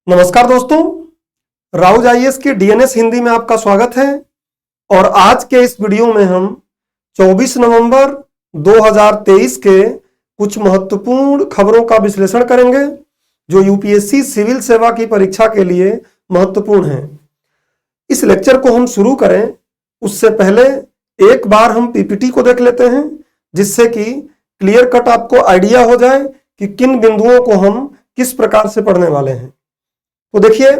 नमस्कार दोस्तों, राउज आईएएस के डीएनएस हिंदी में आपका स्वागत है। और आज के इस वीडियो में हम 24 नवंबर 2023 के कुछ महत्वपूर्ण खबरों का विश्लेषण करेंगे जो यूपीएससी सिविल सेवा की परीक्षा के लिए महत्वपूर्ण है। इस लेक्चर को हम शुरू करें उससे पहले एक बार हम पीपीटी को देख लेते हैं, जिससे कि क्लियर कट आपको आइडिया हो जाए कि किन बिंदुओं को हम किस प्रकार से पढ़ने वाले हैं। तो देखिए,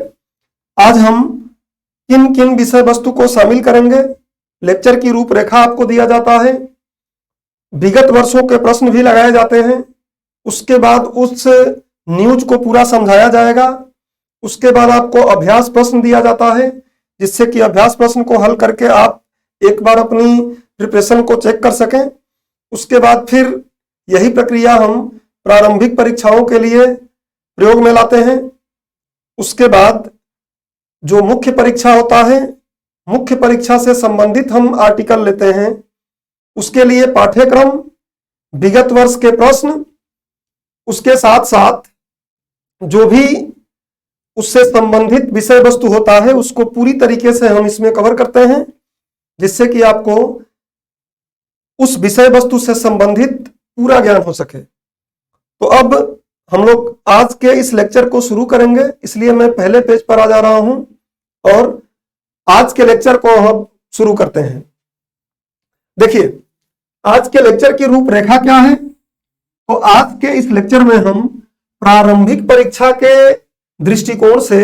आज हम किन किन विषय वस्तु को शामिल करेंगे। लेक्चर की रूपरेखा आपको दिया जाता है, विगत वर्षों के प्रश्न भी लगाए जाते हैं, उसके बाद उस न्यूज को पूरा समझाया जाएगा। उसके बाद आपको अभ्यास प्रश्न दिया जाता है, जिससे कि अभ्यास प्रश्न को हल करके आप एक बार अपनी प्रिपरेशन को चेक कर सकें। उसके बाद फिर यही प्रक्रिया हम प्रारंभिक परीक्षाओं के लिए प्रयोग में लाते हैं। उसके बाद जो मुख्य परीक्षा होता है, मुख्य परीक्षा से संबंधित हम आर्टिकल लेते हैं। उसके लिए पाठ्यक्रम, विगत वर्ष के प्रश्न, उसके साथ साथ जो भी उससे संबंधित विषय वस्तु होता है उसको पूरी तरीके से हम इसमें कवर करते हैं, जिससे कि आपको उस विषय वस्तु से संबंधित पूरा ज्ञान हो सके। तो अब हम लोग आज के इस लेक्चर को शुरू करेंगे, इसलिए मैं पहले पेज पर आ जा रहा हूं और आज के लेक्चर को हम शुरू करते हैं। देखिए, आज के लेक्चर की रूपरेखा क्या है। तो आज के इस लेक्चर में हम प्रारंभिक परीक्षा के दृष्टिकोण से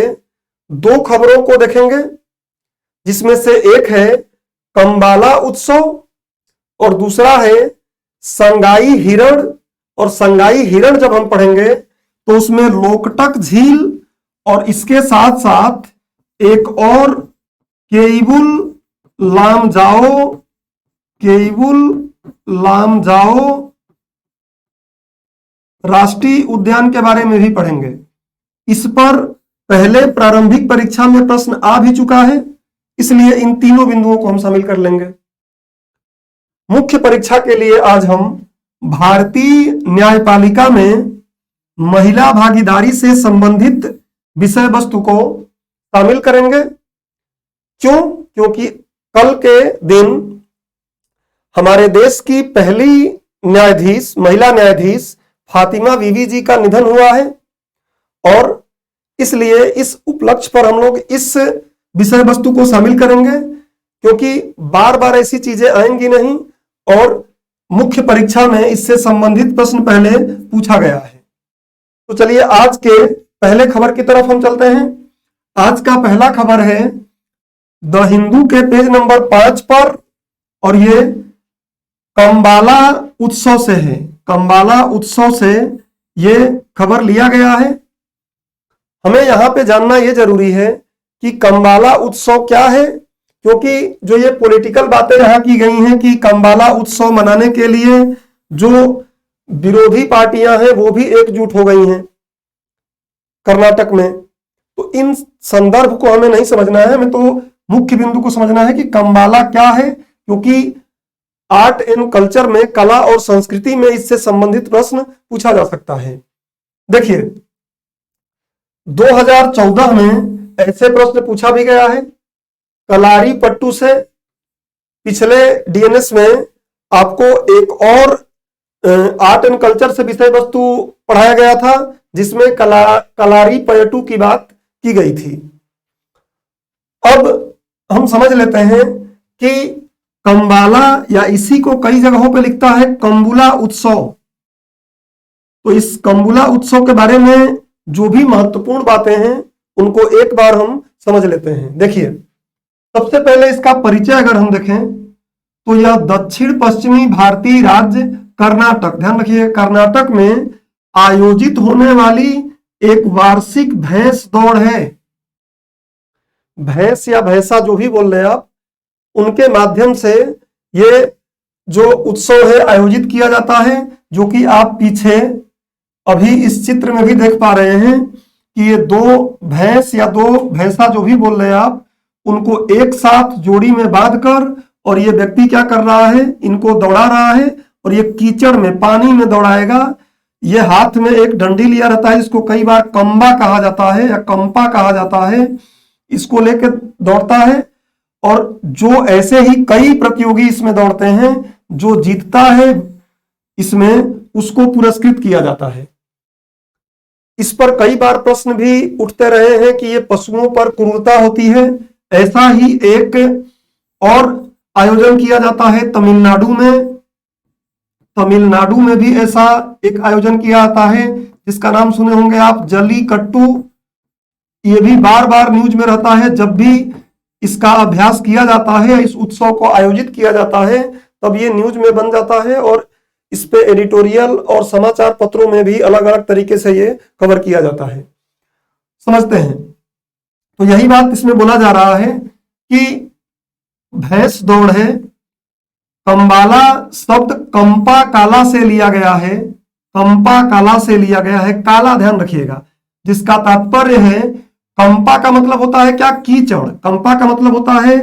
दो खबरों को देखेंगे, जिसमें से एक है कंबाला उत्सव और दूसरा है संगाई हिरण। और संगाई हिरण जब हम पढ़ेंगे तो उसमें लोकटक झील और इसके साथ साथ एक और केइबुल लामजाओ राष्ट्रीय उद्यान के बारे में भी पढ़ेंगे। इस पर पहले प्रारंभिक परीक्षा में प्रश्न आ भी चुका है, इसलिए इन तीनों बिंदुओं को हम शामिल कर लेंगे। मुख्य परीक्षा के लिए आज हम भारतीय न्यायपालिका में महिला भागीदारी से संबंधित विषय वस्तु को शामिल करेंगे। क्यों? क्योंकि कल के दिन हमारे देश की पहली न्यायाधीश, महिला न्यायाधीश फातिमा बीवी जी का निधन हुआ है, और इसलिए इस उपलक्ष्य पर हम लोग इस विषय वस्तु को शामिल करेंगे, क्योंकि बार बार ऐसी चीजें आएंगी नहीं और मुख्य परीक्षा में इससे संबंधित प्रश्न पहले पूछा गया है। तो चलिए आज के पहले खबर की तरफ हम चलते हैं। आज का पहला खबर है द हिंदू के पेज नंबर 5 पर, और ये कंबाला उत्सव से है। कंबाला उत्सव से ये खबर लिया गया है। हमें यहां पे जानना ये जरूरी है कि कंबाला उत्सव क्या है, क्योंकि जो ये पॉलिटिकल बातें यहाँ की गई हैं कि कंबाला उत्सव मनाने के लिए जो विरोधी पार्टियां हैं वो भी एकजुट हो गई हैं कर्नाटक में। तो इन संदर्भ को हमें नहीं समझना है, हमें तो मुख्य बिंदु को समझना है कि कंबाला क्या है, क्योंकि आर्ट एंड कल्चर में, कला और संस्कृति में इससे संबंधित प्रश्न पूछा जा सकता है। देखिए, 2014 में ऐसे प्रश्न पूछा भी गया है कलारी पट्टू से। पिछले डीएनएस में आपको एक और आर्ट एंड कल्चर से विषय वस्तु पढ़ाया गया था, जिसमें कलारी पट्टू की बात की गई थी। अब हम समझ लेते हैं कि कंबाला, या इसी को कई जगहों पे लिखता है कंबुला उत्सव। तो इस कंबुला उत्सव के बारे में जो भी महत्वपूर्ण बातें हैं उनको एक बार हम समझ लेते हैं। देखिए, सबसे पहले इसका परिचय अगर हम देखें तो यह दक्षिण पश्चिमी भारतीय राज्य कर्नाटक, ध्यान रखिए, कर्नाटक में आयोजित होने वाली एक वार्षिक भैंस दौड़ है। भैंस या भैंसा जो भी बोल रहे हैं आप, उनके माध्यम से ये जो उत्सव है आयोजित किया जाता है, जो कि आप पीछे अभी इस चित्र में भी देख पा रहे हैं कि ये दो भैंस या दो भैंसा जो भी बोल रहे हैं आप, उनको एक साथ जोड़ी में बांधकर, और ये व्यक्ति क्या कर रहा है, इनको दौड़ा रहा है, और ये कीचड़ में, पानी में दौड़ाएगा। ये हाथ में एक डंडी लिया रहता है, जिसको कई बार कंबा कहा जाता है या कंपा कहा जाता है, इसको लेकर दौड़ता है। और जो ऐसे ही कई प्रतियोगी इसमें दौड़ते हैं, जो जीतता है इसमें उसको पुरस्कृत किया जाता है। इस पर कई बार प्रश्न भी उठते रहे हैं कि ये पशुओं पर क्रूरता होती है। ऐसा ही एक और आयोजन किया जाता है तमिलनाडु में। तमिलनाडु में भी ऐसा एक आयोजन किया जाता है जिसका नाम सुने होंगे आप, जल्लीकट्टू। ये भी बार बार न्यूज में रहता है। जब भी इसका अभ्यास किया जाता है, इस उत्सव को आयोजित किया जाता है, तब ये न्यूज में बन जाता है और इस पे एडिटोरियल और समाचार पत्रों में भी अलग अलग तरीके से ये कवर किया जाता है। समझते हैं। तो यही बात इसमें बोला जा रहा है कि भैंस दौड़ है। कंबाला शब्द कंपा काला से लिया गया है। कंपा काला से लिया गया है, काला ध्यान रखिएगा, जिसका तात्पर्य है, कंपा का मतलब होता है क्या, कीचड़। कंपा का मतलब होता है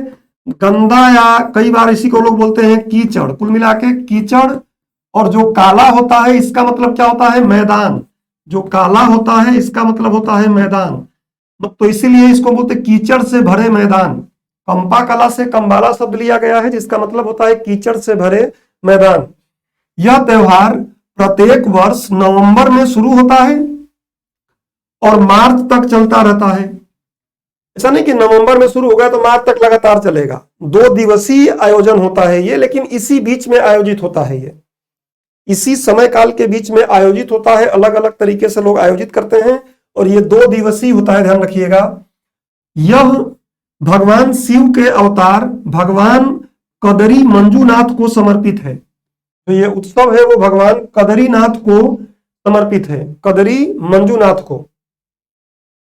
गंदा, या कई बार इसी को लोग बोलते हैं कीचड़, कुल मिला के कीचड़। और जो काला होता है इसका मतलब क्या होता है, मैदान। जो काला होता है इसका मतलब होता है मैदान, तो इसीलिए इसको बोलते कीचड़ से भरे मैदान। कंपा कला से कंबाला शब्द लिया गया है, जिसका मतलब होता है कीचड़ से भरे मैदान। यह त्योहार प्रत्येक वर्ष नवंबर में शुरू होता है और मार्च तक चलता रहता है। ऐसा नहीं कि नवंबर में शुरू हो गया तो मार्च तक लगातार चलेगा। 2 दिवसीय आयोजन होता है ये, लेकिन इसी बीच में आयोजित होता है। ये इसी समय काल के बीच में आयोजित होता है। अलग अलग तरीके से लोग आयोजित करते हैं और ये 2 दिवसीय होता है, ध्यान रखिएगा। यह भगवान शिव के अवतार भगवान कदरी मंजूनाथ को समर्पित है। तो ये उत्सव है वो भगवान कदरीनाथ को समर्पित है, कदरी मंजूनाथ को।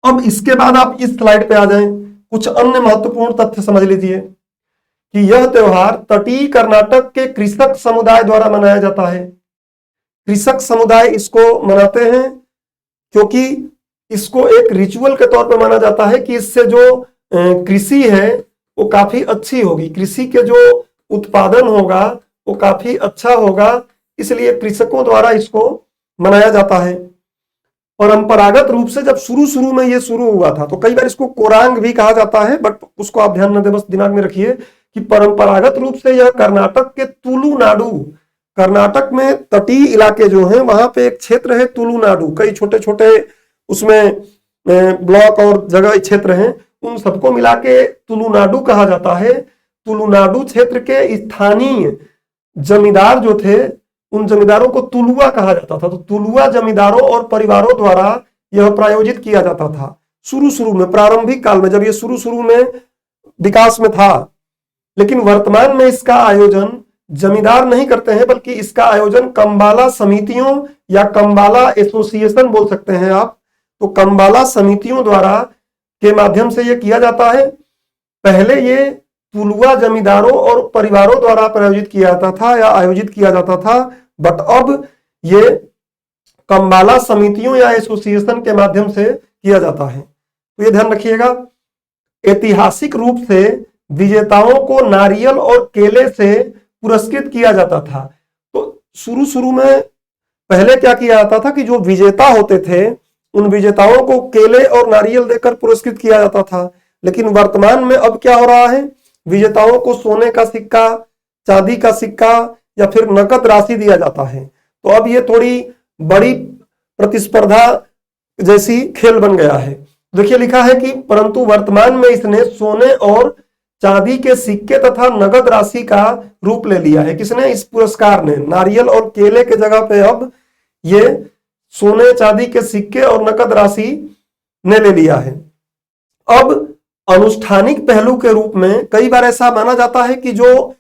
अब इसके बाद आप इस स्लाइड पे आ जाएं, कुछ अन्य महत्वपूर्ण तथ्य समझ लीजिए कि यह त्योहार तटीय कर्नाटक के कृषक समुदाय द्वारा मनाया जाता है। कृषक समुदाय इसको मनाते हैं क्योंकि इसको एक रिचुअल के तौर पर माना जाता है कि इससे जो कृषि है वो काफी अच्छी होगी, कृषि के जो उत्पादन होगा वो काफी अच्छा होगा, इसलिए कृषकों द्वारा इसको मनाया जाता है। परंपरागत रूप से जब शुरू में ये शुरू हुआ था, तो कई बार इसको कोरांग भी कहा जाता है, बट उसको आप ध्यान न दें, बस दिमाग में रखिए कि परंपरागत रूप से यह कर्नाटक के तुलुनाडु, कर्नाटक में तटीय इलाके जो हैं वहां पे एक क्षेत्र है तुलुनाडु, कई छोटे छोटे उसमें ब्लॉक और जगह क्षेत्र हैं, उन सबको मिला के तुलुनाडु कहा जाता है। तुलुनाडु क्षेत्र के स्थानीय जमींदार जो थे, उन जमींदारों को तुलुआ कहा जाता था। तो तुलुआ जमींदारों और परिवारों द्वारा यह प्रायोजित किया जाता था शुरू में, प्रारंभिक काल में, जब ये शुरू में विकास में था। लेकिन वर्तमान में इसका आयोजन जमींदार नहीं करते हैं, बल्कि इसका आयोजन कंबाला समितियों या कंबाला एसोसिएशन बोल सकते हैं आप, तो कंबाला समितियों द्वारा के माध्यम से यह किया जाता है। पहले ये तुलुआ जमींदारों और परिवारों द्वारा प्रायोजित किया जाता था या आयोजित किया जाता था, बट अब ये कंबाला समितियों या एसोसिएशन के माध्यम से किया जाता है। तो ये ध्यान रखिएगा। ऐतिहासिक रूप से विजेताओं को नारियल और केले से पुरस्कृत किया जाता था। तो शुरू में पहले क्या किया जाता था कि जो विजेता होते थे उन विजेताओं को केले और नारियल देकर पुरस्कृत किया जाता था। लेकिन वर्तमान में अब क्या हो रहा है, विजेताओं को सोने का सिक्का, चांदी का सिक्का या फिर नकद राशि दिया जाता है। तो अब ये थोड़ी बड़ी प्रतिस्पर्धा जैसी खेल बन गया है। देखिए लिखा है कि परंतु वर्तमान में इसने सोने और चांदी के सिक्के तथा नगद राशि का रूप ले लिया है। किसने, इस पुरस्कार ने। नारियल और केले के जगह पे अब ये सोने चांदी के सिक्के और नकद राशि ने ले लिया है। अब अनुष्ठानिक पहलू के रूप में कई बार ऐसा माना जाता है कि जो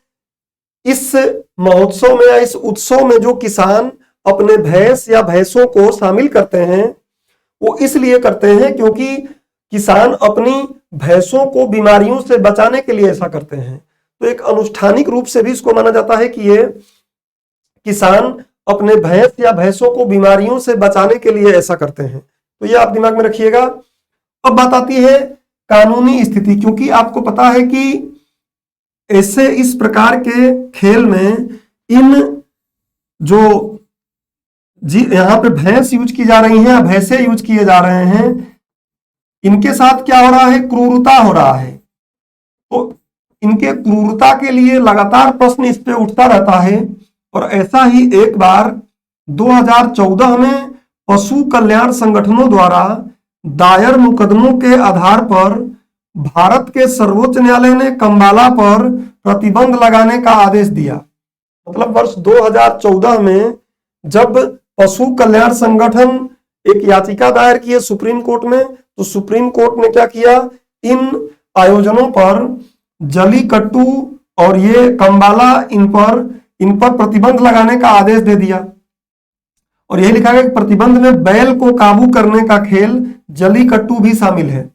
इस महोत्सव में या इस उत्सव में जो किसान अपने भैंस या भैंसों को शामिल करते हैं, वो इसलिए करते हैं क्योंकि किसान अपनी भैंसों को बीमारियों से बचाने के लिए ऐसा करते हैं। तो एक अनुष्ठानिक रूप से भी इसको माना जाता है कि ये किसान अपने भैंस या भैंसों को बीमारियों से बचाने के लिए ऐसा करते हैं। तो ये आप दिमाग में रखिएगा। अब बात आती है कानूनी स्थिति, क्योंकि आपको पता है कि ऐसे इस प्रकार के खेल में इन जो जी यहाँ पे भैंस यूज की जा रही हैं, भैंसे यूज किए जा रहे हैं, इनके साथ क्या हो रहा है, क्रूरता हो रहा है। तो इनके क्रूरता के लिए लगातार प्रश्न इस पे उठता रहता है। और ऐसा ही एक बार 2014 में पशु कल्याण संगठनों द्वारा दायर मुकदमों के आधार पर भारत के सर्वोच्च न्यायालय ने कंबाला पर प्रतिबंध लगाने का आदेश दिया। मतलब वर्ष 2014 में जब पशु कल्याण संगठन एक याचिका दायर की है सुप्रीम कोर्ट में, तो सुप्रीम कोर्ट ने क्या किया, इन आयोजनों पर जलीकट्टू और ये कंबाला इन पर प्रतिबंध लगाने का आदेश दे दिया। और यही लिखा गया कि प्रतिबंध में बैल को काबू करने का खेल जलीकट्टू भी शामिल है।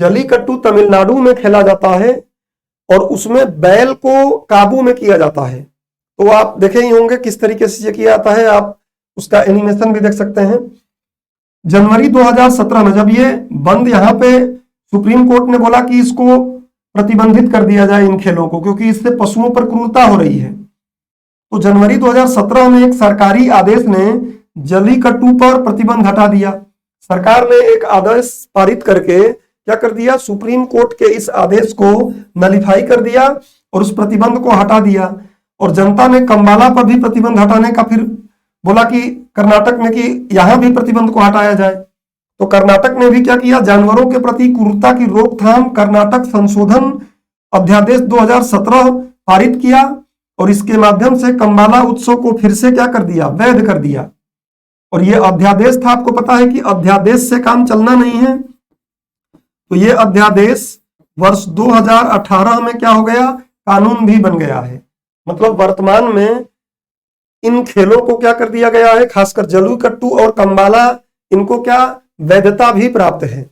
जलीकट्टू तमिलनाडु में खेला जाता है और उसमें बैल को काबू में किया जाता है। तो आप देखे ही होंगे किस तरीके से ये किया जाता है, आप उसका एनिमेशन भी देख सकते हैं। जनवरी 2017 में जब ये बंद यहाँ पे सुप्रीम कोर्ट ने बोला कि इसको प्रतिबंधित कर दिया जाए इन खेलों को, क्योंकि इससे पशुओं पर क्रूरता हो रही है, तो जनवरी 2017 में एक सरकारी आदेश ने जलीकट्टू पर प्रतिबंध हटा दिया। सरकार ने एक आदेश पारित करके क्या कर दिया, सुप्रीम कोर्ट के इस आदेश को नलिफाई कर दिया और उस प्रतिबंध को हटा दिया। और जनता ने कंबाला पर भी प्रतिबंध हटाने का फिर बोला कि कर्नाटक में कि यहां भी प्रतिबंध को हटाया जाए। तो कर्नाटक ने भी क्या किया, जानवरों के प्रति क्रूरता की रोकथाम कर्नाटक संशोधन अध्यादेश 2017 पारित किया और इसके माध्यम से कंबाला उत्सव को फिर से क्या कर दिया, वैध कर दिया। और यह अध्यादेश था, आपको पता है कि अध्यादेश से काम चलना नहीं है, तो यह अध्यादेश वर्ष 2018 में क्या हो गया, कानून भी बन गया है। मतलब वर्तमान में इन खेलों को क्या कर दिया गया है, खासकर जलीकट्टू और कंबाला, इनको क्या वैधता भी प्राप्त है।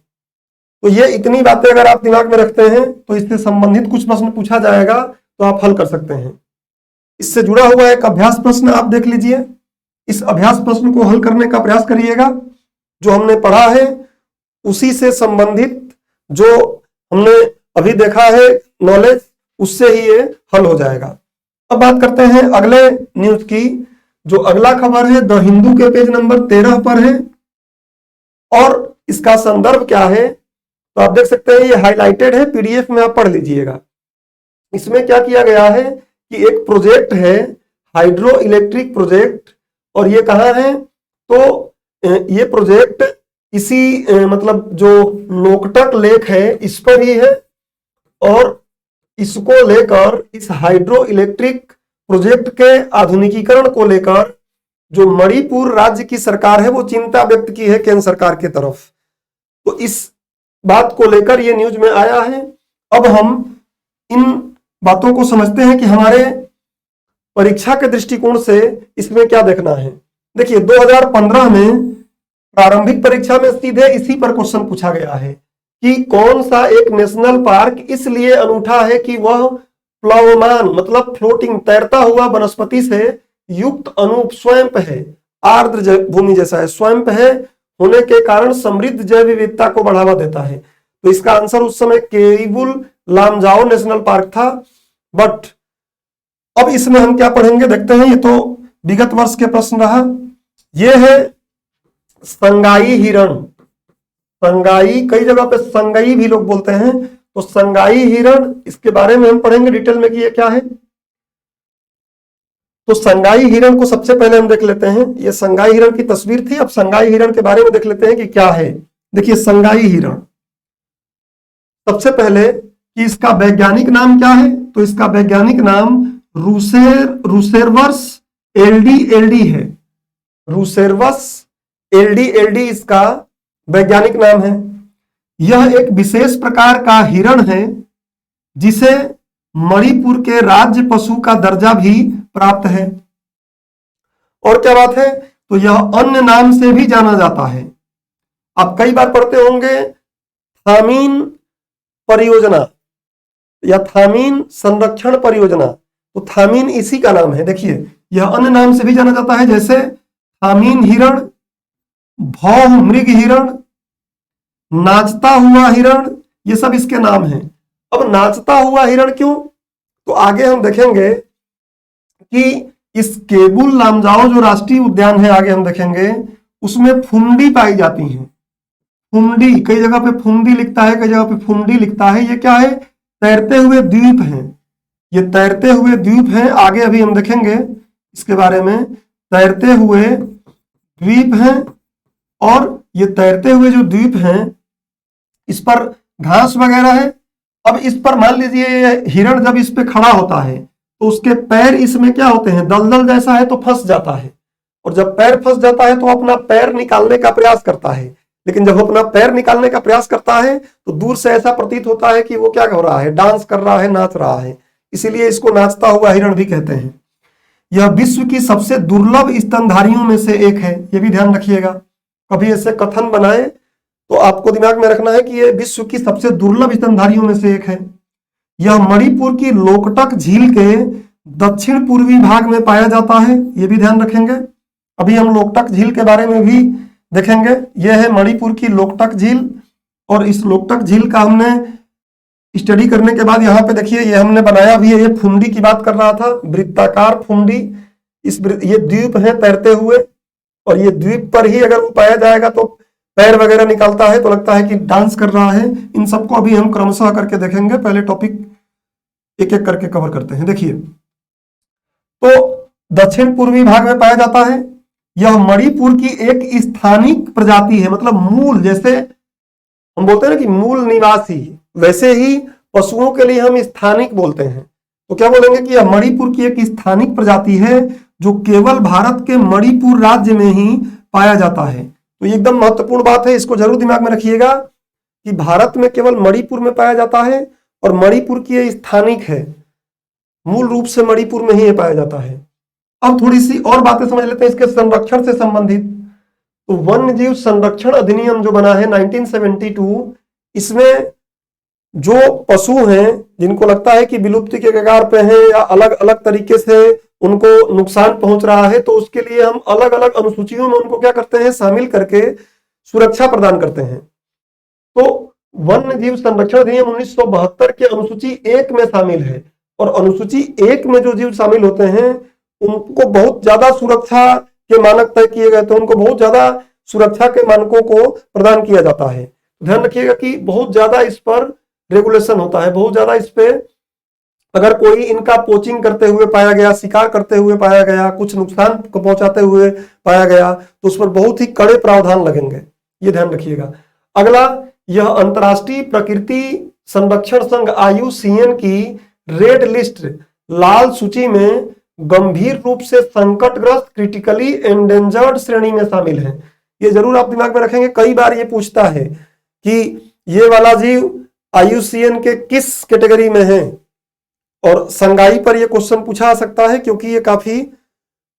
तो ये इतनी बातें अगर आप दिमाग में रखते हैं तो इससे संबंधित कुछ प्रश्न पूछा जाएगा तो आप हल कर सकते हैं। इससे जुड़ा हुआ एक अभ्यास प्रश्न आप देख लीजिए, इस अभ्यास प्रश्न को हल करने का प्रयास करिएगा। जो हमने पढ़ा है उसी से संबंधित जो हमने अभी देखा है नॉलेज, उससे ही ये हल हो जाएगा। अब बात करते हैं अगले न्यूज की। जो अगला खबर है द हिंदू के पेज नंबर 13 पर है और इसका संदर्भ क्या है तो आप देख सकते हैं, ये हाईलाइटेड है, पीडीएफ में आप पढ़ लीजिएगा। इसमें क्या किया गया है कि एक प्रोजेक्ट है, हाइड्रो इलेक्ट्रिक प्रोजेक्ट, और ये कहाँ है, तो ये प्रोजेक्ट इसी मतलब जो लोकटक लेक है इस पर ही है। और इसको लेकर, इस हाइड्रो इलेक्ट्रिक प्रोजेक्ट के आधुनिकीकरण को लेकर जो मणिपुर राज्य की सरकार है वो चिंता व्यक्त की है केंद्र सरकार की तरफ। तो इस बात को लेकर ये न्यूज में आया है। अब हम इन बातों को समझते हैं कि हमारे परीक्षा के दृष्टिकोण से इसमें क्या देखना है। देखिए 2015 में प्रारंभिक परीक्षा में सीधे इसी पर क्वेश्चन पूछा गया है कि कौन सा एक नेशनल पार्क इसलिए अनूठा है कि वह प्लवमान मतलब फ्लोटिंग तैरता हुआ वनस्पति से युक्त स्वयंप है, आर्द्र भूमि जैसा है, स्वयंप है होने के कारण समृद्ध जैव विविधता को बढ़ावा देता है। तो इसका आंसर उस समय केबुल लामजाओ नेशनल पार्क था। बट अब इसमें हम क्या पढ़ेंगे देखते हैं, ये तो विगत वर्ष के प्रश्न रहा। यह है संगाई हिरण। संगाई, कई जगह पे संगाई भी लोग बोलते हैं, तो संगाई हिरण, इसके बारे में हम पढ़ेंगे डिटेल में कि ये क्या है। तो संगाई हिरण को सबसे पहले हम देख लेते हैं। ये संगाई हिरण की तस्वीर थी, अब संगाई हिरण के बारे में देख लेते हैं कि क्या है। देखिए संगाई हिरण, सबसे पहले कि इसका वैज्ञानिक नाम क्या है, तो इसका वैज्ञानिक नाम रूसेरवस एल्डी है। रूसेरवस एल्डी इसका वैज्ञानिक नाम है। यह एक विशेष प्रकार का हिरण है जिसे मणिपुर के राज्य पशु का दर्जा भी प्राप्त है। और क्या बात है, तो यह अन्य नाम से भी जाना जाता है। आप कई बार पढ़ते होंगे थामीन परियोजना या थामीन संरक्षण परियोजना, तो थामीन इसी का नाम है। देखिए यह अन्य नाम से भी जाना जाता है, जैसे थामीन हिरण, भौह मृग हिरण, नाचता हुआ हिरण, ये सब इसके नाम हैं। अब नाचता हुआ हिरण क्यों, तो आगे हम देखेंगे कि इस केबुल लामजाओ जो राष्ट्रीय उद्यान है, आगे हम देखेंगे, उसमें फुंडी पाई जाती हैं। फुंडी, कई जगह पे फुंडी लिखता है, कई जगह पे फुंडी लिखता है। ये क्या है? तैरते हुए द्वीप हैं। ये तैरते हुए द्वीप हैं, आगे अभी हम देखेंगे इसके बारे में। तैरते हुए द्वीप हैं, और ये तैरते हुए जो द्वीप हैं इस पर घास वगैरह है। अब इस पर मान लीजिए हिरण जब इस पे खड़ा होता है तो उसके पैर इसमें क्या होते हैं? दलदल जैसा है, तो फंस जाता है। और जब पैर फंस जाता है तो अपना पैर निकालने का प्रयास करता है। लेकिन जब अपना पैर निकालने का प्रयास करता है तो दूर से ऐसा प्रतीत होता है कि वो क्या हो रहा है? डांस कर रहा है, नाच रहा है। इसीलिए इसको नाचता हुआ हिरण भी कहते हैं। यह विश्व की सबसे दुर्लभ स्तनधारियों में से एक है। ये भी ध्यान रखिएगा, कभी ऐसे कथन बनाए तो आपको दिमाग में रखना है कि यह विश्व की सबसे दुर्लभ स्तनधारियों में से एक है। यह मणिपुर की लोकटक झील के दक्षिण पूर्वी भाग में पाया जाता है। यह भी ध्यान रखेंगे। अभी हम लोकटक झील के बारे में भी देखेंगे। यह है मणिपुर की लोकटक झील, और इस लोकटक झील का हमने स्टडी करने के बाद यहाँ पे देखिए ये हमने बनाया भी है। ये फुंडी की बात कर रहा था, वृत्ताकार फुंडी। ये द्वीप है तैरते हुए, और ये द्वीप पर ही अगर वो पाया जाएगा तो पैर वगैरह निकालता है तो लगता है कि डांस कर रहा है। इन सबको अभी हम क्रमशः करके देखेंगे। पहले टॉपिक एक एक करके कवर करते हैं। देखिए, तो दक्षिण पूर्वी भाग में पाया जाता है। यह मणिपुर की एक स्थानिक प्रजाति है, मतलब मूल, जैसे हम बोलते हैं ना कि मूल निवासी, वैसे ही पशुओं के लिए हम स्थानिक बोलते हैं। तो क्या बोलेंगे कि यह मणिपुर की एक स्थानिक प्रजाति है जो केवल भारत के मणिपुर राज्य में ही पाया जाता है। तो ये एकदम महत्वपूर्ण बात है, इसको जरूर दिमाग में रखिएगा कि भारत में केवल मणिपुर में पाया जाता है, और मणिपुर की ये स्थानिक है, मूल रूप से मणिपुर में ही ये पाया जाता है। अब थोड़ी सी और बातें समझ लेते हैं इसके संरक्षण से संबंधित। तो वन्य जीव संरक्षण अधिनियम जो बना है 1972, इसमें जो पशु हैं जिनको लगता है कि विलुप्ति के कगार पे हैं या अलग अलग तरीके से उनको नुकसान पहुंच रहा है, तो उसके लिए हम अलग अलग अनुसूचियों में उनको क्या करते हैं? शामिल करके सुरक्षा प्रदान करते हैं। तो वन्य जीव संरक्षण अधिनियम 1972 के अनुसूची 1 में शामिल है, और अनुसूची 1 में जो जीव शामिल होते हैं उनको बहुत ज्यादा सुरक्षा के मानक तय किए गए थे। उनको बहुत ज्यादा सुरक्षा के मानकों को प्रदान किया जाता है। ध्यान रखिएगा कि बहुत ज्यादा इस पर रेगुलेशन होता है, बहुत ज्यादा इस पे अगर कोई इनका पोचिंग करते हुए पाया गया, शिकार करते हुए पाया गया, कुछ नुकसान को पहुंचाते हुए पाया गया, तो उस पर बहुत ही कड़े प्रावधान लगेंगे। ये ध्यान रखिएगा। अगला, यह अंतरराष्ट्रीय प्रकृति संरक्षण संघ IUCN की रेड लिस्ट, लाल सूची में गंभीर रूप से संकटग्रस्त क्रिटिकली एंडेंजर्ड श्रेणी में शामिल है। ये जरूर आप दिमाग में रखेंगे। कई बार ये पूछता है कि ये वाला जीव IUCN के किस कैटेगरी में है, और संगाई पर यह क्वेश्चन पूछा जा सकता है क्योंकि ये काफी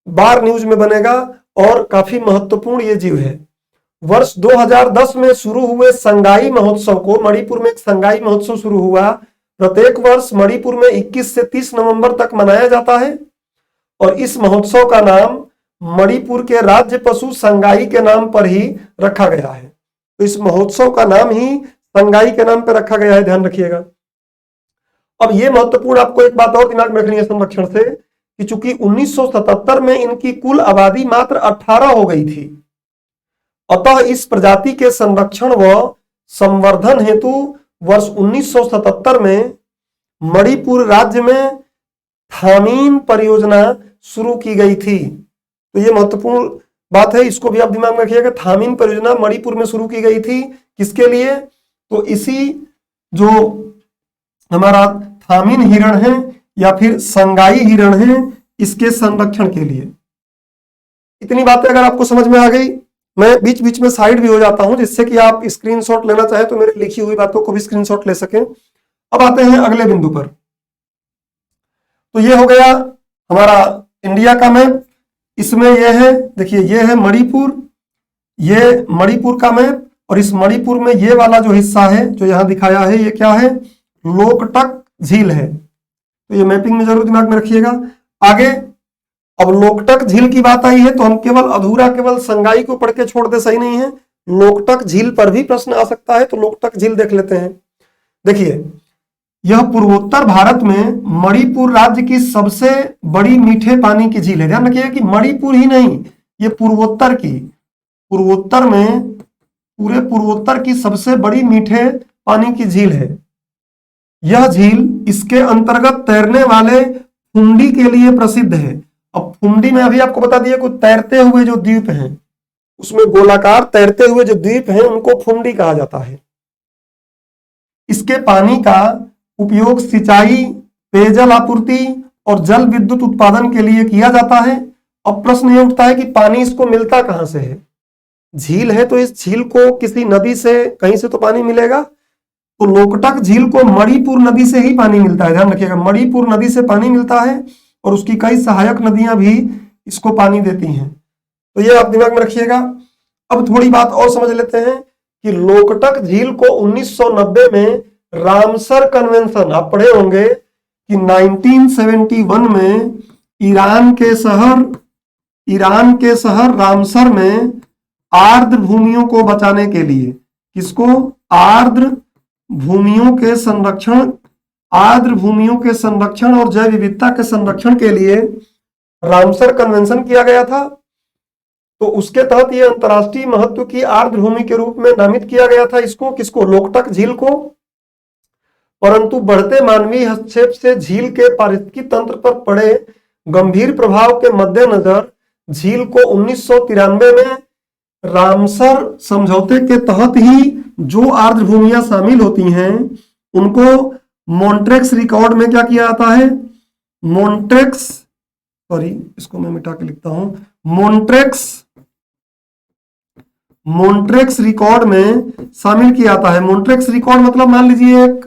बार न्यूज में बनेगा और काफी महत्वपूर्ण ये जीव है। वर्ष 2010 में शुरू हुए संगाई महोत्सव को, मणिपुर में एक संगाई महोत्सव शुरू हुआ। प्रत्येक वर्ष मणिपुर में 21 से 30 नवंबर तक मनाया जाता है, और इस महोत्सव का नाम मणिपुर के राज्य पशु संगाई के नाम पर ही रखा गया है। तो इस महोत्सव का नाम ही संगाई के नाम पर रखा गया है, ध्यान रखिएगा। अब ये महत्वपूर्ण, आपको एक बात और दिमाग में रखनी है संरक्षण से, कि चूंकि 1977 में इनकी कुल आबादी मात्र 18 हो गई थी, अतः इस प्रजाति के संरक्षण व संवर्धन हेतु वर्ष 1977 में मणिपुर राज्य में थामीन परियोजना शुरू की गई थी। तो ये महत्वपूर्ण बात है, इसको भी आप दिमाग में रखिएगा। थामीन परियोजना मणिपुर में शुरू की गई थी, किसके लिए? तो इसी जो हमारा थामीन हिरण है या फिर संगाई हिरण है, इसके संरक्षण के लिए। इतनी बातें अगर आपको समझ में आ गई, मैं बीच बीच में साइड भी हो जाता हूं जिससे कि आप स्क्रीनशॉट लेना चाहे तो मेरे लिखी हुई बातों को भी स्क्रीनशॉट ले सकें। अब आते हैं अगले बिंदु पर। तो ये हो गया हमारा इंडिया का मैप। इसमें यह है, देखिए ये है मणिपुर, ये मणिपुर का मैप, और इस मणिपुर में ये वाला जो हिस्सा है जो यहां दिखाया है, ये क्या है? लोकटक झील है। तो ये मैपिंग में जरूर दिमाग में रखिएगा। आगे, अब लोकटक झील की बात आई है तो हम केवल अधूरा केवल संगाई को पढ़ के छोड़ दे, सही नहीं है। लोकटक झील पर भी प्रश्न आ सकता है, तो लोकटक झील देख लेते हैं। देखिए, यह पूर्वोत्तर भारत में मणिपुर राज्य की सबसे बड़ी मीठे पानी की झील है। ध्यान रखिएगा कि मणिपुर ही नहीं, ये पूर्वोत्तर की, पूर्वोत्तर में पूरे पूर्वोत्तर की सबसे बड़ी मीठे पानी की झील है। यह झील इसके अंतर्गत तैरने वाले फुंडी के लिए प्रसिद्ध है। अब फुंडी में अभी आपको बता दिया, कुछ तैरते हुए जो द्वीप हैं, उसमें गोलाकार तैरते हुए जो द्वीप हैं उनको फुंडी कहा जाता है। इसके पानी का उपयोग सिंचाई, पेयजल आपूर्ति और जल विद्युत उत्पादन के लिए किया जाता है। अब प्रश्न ये उठता है कि पानी इसको मिलता कहां से है? झील है तो इस झील को किसी नदी से, कहीं से तो पानी मिलेगा। तो लोकटक झील को मणिपुर नदी से ही पानी मिलता है। ध्यान रखिएगा, मणिपुर नदी से पानी मिलता है और उसकी कई सहायक नदियां भी इसको पानी देती हैं। तो ये आप दिमाग में रखिएगा। अब थोड़ी बात और समझ लेते हैं कि लोकटक झील को 1990 में रामसर कन्वेंशन, आप पढ़े होंगे कि 1971 में ईरान के शहर रामसर में आर्द्र भूमियों को बचाने के लिए, किसको? आर्द्र भूमियों के संरक्षण और जैव विविधता के संरक्षण के लिए रामसर कन्वेंशन किया गया था। तो उसके तहत यह अंतर्राष्ट्रीय महत्व की आर्द्र भूमि के रूप में नामित किया गया था इसको, किसको? लोकटक झील को। परंतु बढ़ते मानवीय हस्तक्षेप से झील के पारिस्थितिकी तंत्र पर पड़े गंभीर प्रभाव के मद्देनजर झील को 1993 में रामसर समझौते के तहत ही जो आर्द्र भूमियां शामिल होती हैं उनको मॉन्ट्रेक्स रिकॉर्ड में क्या किया जाता है? इसको मैं मिटा के लिखता हूं, मॉन्ट्रेक्स रिकॉर्ड में शामिल किया जाता है। मॉन्ट्रेक्स रिकॉर्ड मतलब मान लीजिए एक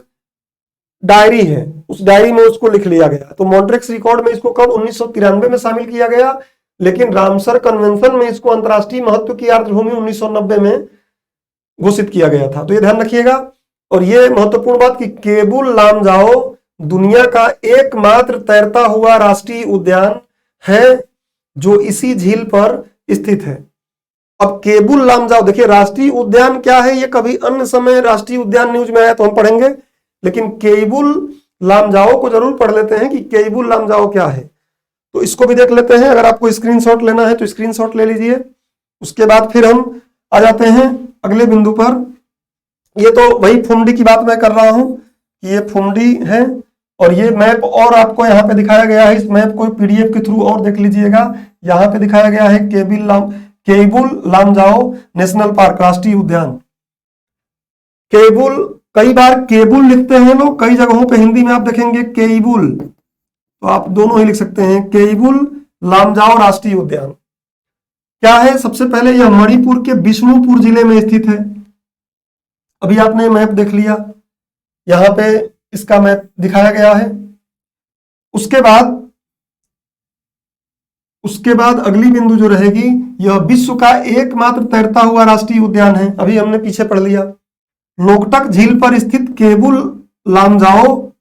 डायरी है, उस डायरी में उसको लिख लिया गया। तो मॉन्ट्रेक्स रिकॉर्ड में इसको कब? 1993 में शामिल किया गया, लेकिन रामसर कन्वेंशन में इसको अंतर्राष्ट्रीय महत्व की आर्द्र भूमि 1990 में घोषित किया गया था। तो ये ध्यान रखिएगा। और ये महत्वपूर्ण बात कि केबुल लामजाओ दुनिया का एकमात्र तैरता हुआ राष्ट्रीय उद्यान है जो इसी झील पर स्थित है। अब केबुल लामजाओ, देखिए राष्ट्रीय उद्यान क्या है, ये कभी अन्य समय राष्ट्रीय उद्यान न्यूज में आया तो हम पढ़ेंगे, लेकिन केबुल लामजाओ को जरूर पढ़ लेते हैं कि केबुल लामजाओ क्या है। तो इसको भी देख लेते हैं। अगर आपको स्क्रीनशॉट लेना है तो स्क्रीनशॉट ले लीजिए। उसके बाद फिर हम आ जाते हैं अगले बिंदु पर। ये तो वही फुंडी की बात मैं कर रहा हूं कि ये फुंडी है और ये मैप और आपको यहाँ पे दिखाया गया है। इस मैप को पीडीएफ के थ्रू और देख लीजिएगा। यहाँ पे दिखाया गया है केबुल लामजाओ नेशनल पार्क, राष्ट्रीय उद्यान। केबुल, कई बार केबुल लिखते हैं लोग, कई जगहों पे हिंदी में आप देखेंगे केबुल, तो आप दोनों ही लिख सकते हैं। केबुल लामजाओ राष्ट्रीय उद्यान क्या है? सबसे पहले यह मणिपुर के बिष्णुपुर जिले में स्थित है। अभी आपने मैप देख लिया, यहां पे इसका मैप दिखाया गया है। उसके बाद अगली बिंदु जो रहेगी, यह विश्व का एकमात्र तैरता हुआ राष्ट्रीय उद्यान है। अभी हमने पीछे पढ़ लिया। लोकटक झील पर स्थित केबुल लामजाओ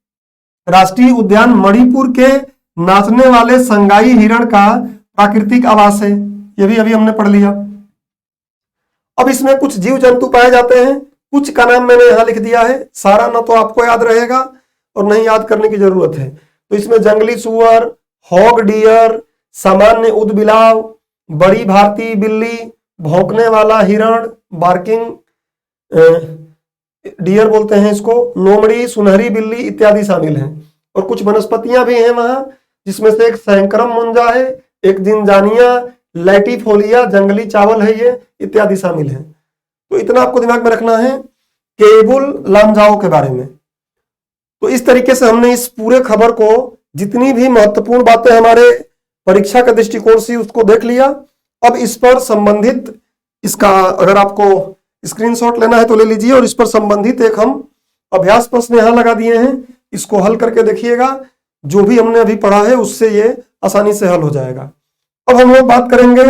राष्ट्रीय उद्यान मणिपुर के नाचने वाले संगाई हिरण का प्राकृतिक आवास है। यह भी अभी हमने पढ़ लिया। अब इसमें कुछ जीव जंतु पाए जाते हैं, कुछ का नाम मैंने यहां लिख दिया है। सारा ना तो आपको याद रहेगा और नहीं याद करने की जरूरत है। तो इसमें जंगली सुअर, हॉग डियर, सामान्य उदबिलाव, बड़ी भारतीय बिल्ली, भौंकने वाला हिरण, बार्किंग डियर बोलते हैं इसको, लोमड़ी, सुनहरी बिल्ली इत्यादि शामिल हैं। और कुछ वनस्पतियां भी हैं वहां, जिसमें से एक सैंकरम मुंजा है, एक जिनजानिया, लैटिफोलिया, जंगली चावल है, ये इत्यादि शामिल हैं। तो इतना आपको दिमाग में रखना है केबुल लामजाओ के बारे में। तो इस तरीके से हमने इस पूरे खबर को, जितनी भी महत्वपूर्ण बातें हमारे परीक्षा के दृष्टिकोण से, उसको देख लिया। अब इस पर संबंधित, इसका अगर आपको स्क्रीनशॉट लेना है तो ले लीजिए, और इस पर संबंधित एक हम अभ्यास प्रश्न यहां लगा दिए हैं। इसको हल करके देखिएगा। जो भी हमने अभी पढ़ा है उससे ये आसानी से हल हो जाएगा। अब हम लोग बात करेंगे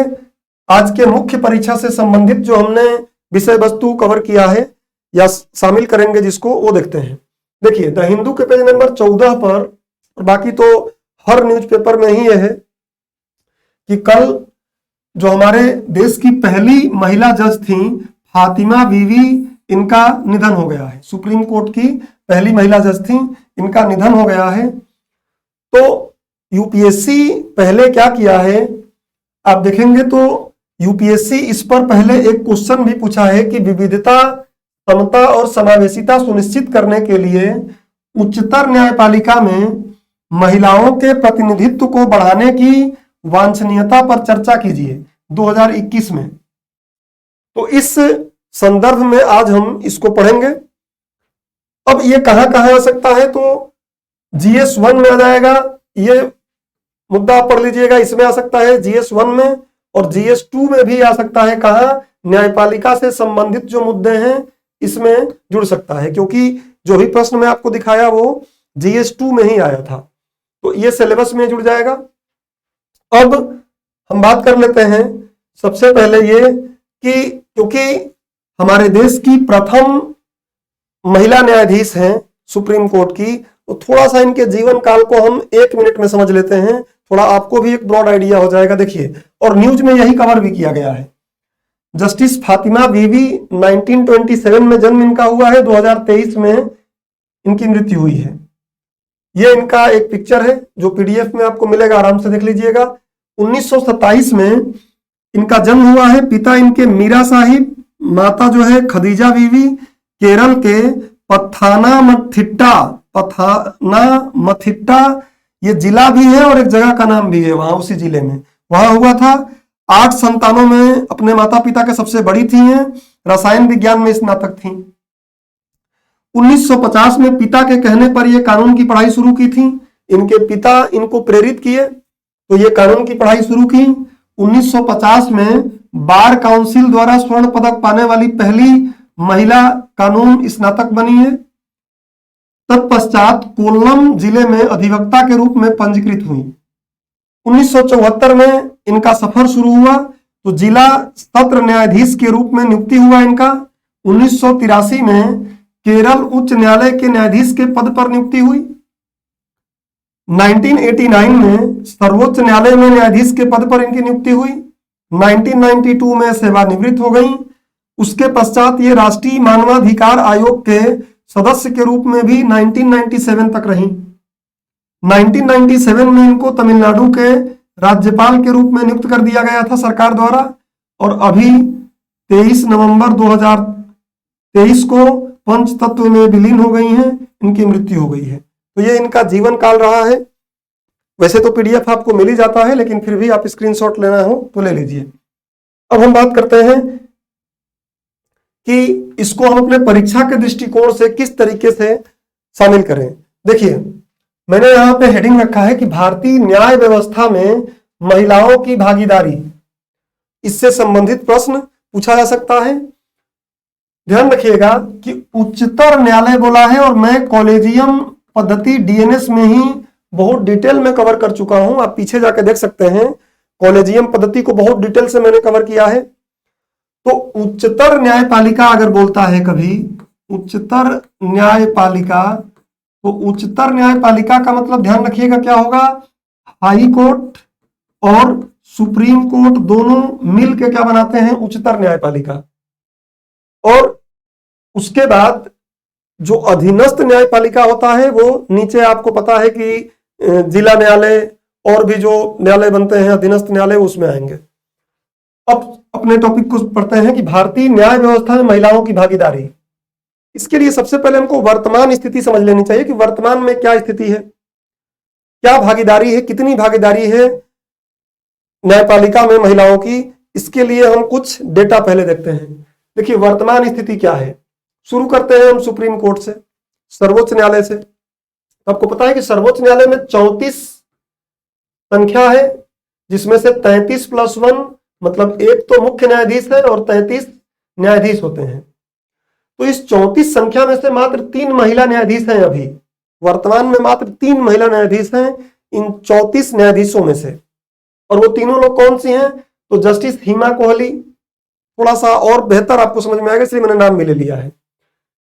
आज के मुख्य परीक्षा से संबंधित जो हमने विषय वस्तु कवर किया है या शामिल करेंगे जिसको, वो देखते हैं। देखिए द हिंदू के पेज नंबर 14 पर, और बाकी तो हर न्यूज़पेपर में ही यह है कि कल जो हमारे देश की पहली महिला जज थी फातिमा बीवी, इनका निधन हो गया है। सुप्रीम कोर्ट की पहली महिला जज थी, इनका निधन हो गया है। तो यूपीएससी पहले क्या किया है आप देखेंगे तो यूपीएससी इस पर पहले एक क्वेश्चन भी पूछा है कि विविधता, समता और समावेशिता सुनिश्चित करने के लिए उच्चतर न्यायपालिका में महिलाओं के प्रतिनिधित्व को बढ़ाने की वांछनीयता पर चर्चा कीजिए 2021 में। तो इस संदर्भ में आज हम इसको पढ़ेंगे। अब ये कहां कहां आ सकता है, तो जीएस 1 में आ जाएगा, ये मुद्दा आप पढ़ लीजिएगा, इसमें आ सकता है जीएस 1 में, और जीएस 2 में भी आ सकता है। कहां? न्यायपालिका से संबंधित जो मुद्दे हैं इसमें जुड़ सकता है, क्योंकि जो भी प्रश्न मैं आपको दिखाया वो जीएस 2 में ही आया था, तो ये सिलेबस में जुड़ जाएगा। अब हम बात कर लेते हैं सबसे पहले ये कि क्योंकि हमारे देश की प्रथम महिला न्यायाधीश हैं सुप्रीम कोर्ट की, तो थोड़ा सा इनके जीवन काल को हम 1 मिनट में समझ लेते हैं, थोड़ा आपको भी एक ब्रॉड आइडिया हो जाएगा। देखिए, और न्यूज में यही कवर भी किया गया है। जस्टिस फातिमा बीवी 1927 में जन्म इनका हुआ है, 2023 में इनकी मृत्यु हुई है। ये इनका एक पिक्चर है जो पीडीएफ में आपको मिलेगा, आराम से देख लीजिएगा। 1927 में इनका जन्म हुआ है। पिता इनके मीरा साहिब, माता जो है खदीजा बीवी, केरल के पथानामथिट्टा ये जिला भी है और एक जगह का नाम भी है, वहां उसी जिले में वहां हुआ था। 8 संतानों में अपने माता पिता के सबसे बड़ी थी हैं, रसायन विज्ञान में स्नातक थी। 1950 में पिता के कहने पर यह कानून की पढ़ाई शुरू की थी। इनके पिता इनको प्रेरित किए तो ये कानून की पढ़ाई शुरू की। 1950 में बार काउंसिल द्वारा स्वर्ण पदक पाने वाली पहली महिला कानून स्नातक बनी है। तत्पश्चात कोल्लम जिले में अधिवक्ता के रूप में पंजीकृत हुई। 1974 में इनका सफर शुरू हुआ तो जिला सत्र न्यायाधीश के रूप में नियुक्ति हुआ इनका। 1983 में केरल उच्च न्यायालय के न्यायाधीश के पद पर नियुक्ति हुई। 1989 में सर्वोच्च न्यायालय में न्यायाधीश के पद पर इनकी नियुक्ति हुई। 1992 में सेवानिवृत्त हो गई। उसके पश्चात ये राष्ट्रीय मानवाधिकार आयोग के सदस्य के रूप में भी 1997 तक रही। 1997 में इनको तमिलनाडु के राज्यपाल के रूप में नियुक्त कर दिया गया था सरकार द्वारा, और अभी 23 नवंबर 2023 को पंचतत्व में विलीन हो गई हैं, इनकी मृत्यु हो गई है। तो ये इनका जीवन काल रहा है। वैसे तो पीडीएफ आपको मिल ही जाता है, लेकिन फिर भी आप स्क्रीनशॉट लेना हो तो ले लीजिए। अब हम बात करते हैं कि इसको हम अपने परीक्षा के दृष्टिकोण से किस तरीके से शामिल करें। देखिए, मैंने यहां पे हेडिंग रखा है कि भारतीय न्याय व्यवस्था में महिलाओं की भागीदारी। इससे संबंधित प्रश्न पूछा जा सकता है। ध्यान रखिएगा कि उच्चतर न्यायालय बोला है और मैं कॉलेजियम पद्धति डीएनएस में ही बहुत डिटेल में कवर कर चुका हूं। आप पीछे जाके देख सकते हैं, कॉलेजियम पद्धति को बहुत डिटेल से मैंने कवर किया है। तो उच्चतर न्यायपालिका अगर बोलता है कभी उच्चतर न्यायपालिका, तो उच्चतर न्यायपालिका का मतलब ध्यान रखिएगा क्या होगा, हाई कोर्ट और सुप्रीम कोर्ट दोनों मिलकर क्या बनाते हैं, उच्चतर न्यायपालिका। और उसके बाद जो अधीनस्थ न्यायपालिका होता है वो नीचे आपको पता है कि जिला न्यायालय और भी जो न्यायालय बनते हैं अधीनस्थ न्यायालय उसमें आएंगे। अब अपने टॉपिक को पढ़ते हैं कि भारतीय न्याय व्यवस्था में महिलाओं की भागीदारी। इसके लिए सबसे पहले हमको वर्तमान स्थिति समझ लेनी चाहिए कि वर्तमान में क्या स्थिति है, क्या भागीदारी है, कितनी भागीदारी है न्यायपालिका में महिलाओं की। इसके लिए हम कुछ डेटा पहले देखते हैं। देखिए, वर्तमान स्थिति क्या है। शुरू करते हैं हम सुप्रीम कोर्ट से, सर्वोच्च न्यायालय से। आपको पता है कि सर्वोच्च न्यायालय में 34 संख्या है, जिसमें से 33 + 1 मतलब एक तो मुख्य न्यायाधीश है और 33 न्यायाधीश होते हैं। तो इस 34 संख्या में से मात्र 3 महिला न्यायाधीश हैं। अभी वर्तमान में मात्र 3 महिला न्यायाधीश हैं इन 34 न्यायाधीशों में से। और वो तीनों लोग कौन सी हैं, तो जस्टिस हिमा कोहली, थोड़ा सा और बेहतर आपको समझ में आएगा इसलिए मैंने नाम भी ले लिया है,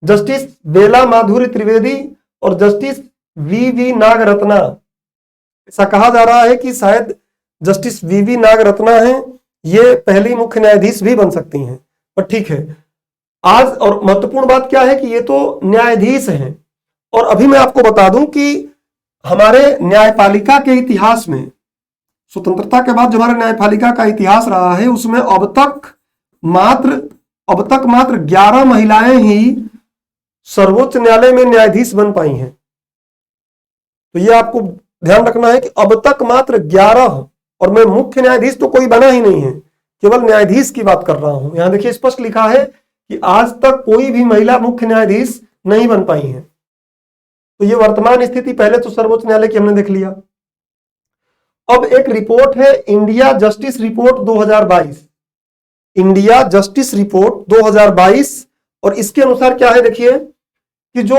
जस्टिस बेला माधुरी त्रिवेदी और जस्टिस वी नागरत्ना। ऐसा कहा जा रहा है कि शायद जस्टिस वी नागरत्ना है, ये पहली मुख्य न्यायाधीश भी बन सकती हैं, पर ठीक है। आज और महत्वपूर्ण बात क्या है कि ये तो न्यायाधीश हैं, और अभी मैं आपको बता दूं कि हमारे न्यायपालिका के इतिहास में, स्वतंत्रता के बाद जो हमारे न्यायपालिका का इतिहास रहा है, उसमें अब तक मात्र 11 महिलाएं ही सर्वोच्च न्यायालय में न्यायाधीश बन पाई हैं। तो ये आपको ध्यान रखना है कि अब तक मात्र 11, और मैं मुख्य न्यायाधीश तो कोई बना ही नहीं है, केवल न्यायाधीश की बात कर रहा हूं। यहां देखिए स्पष्ट लिखा है कि आज तक कोई भी महिला मुख्य न्यायाधीश नहीं बन पाई है। तो ये वर्तमान स्थिति, पहले तो सर्वोच्च न्यायालय की हमने देख लिया। अब एक रिपोर्ट है India justice report 2022, India justice report 2022, और इसके अनुसार क्या है देखिए कि जो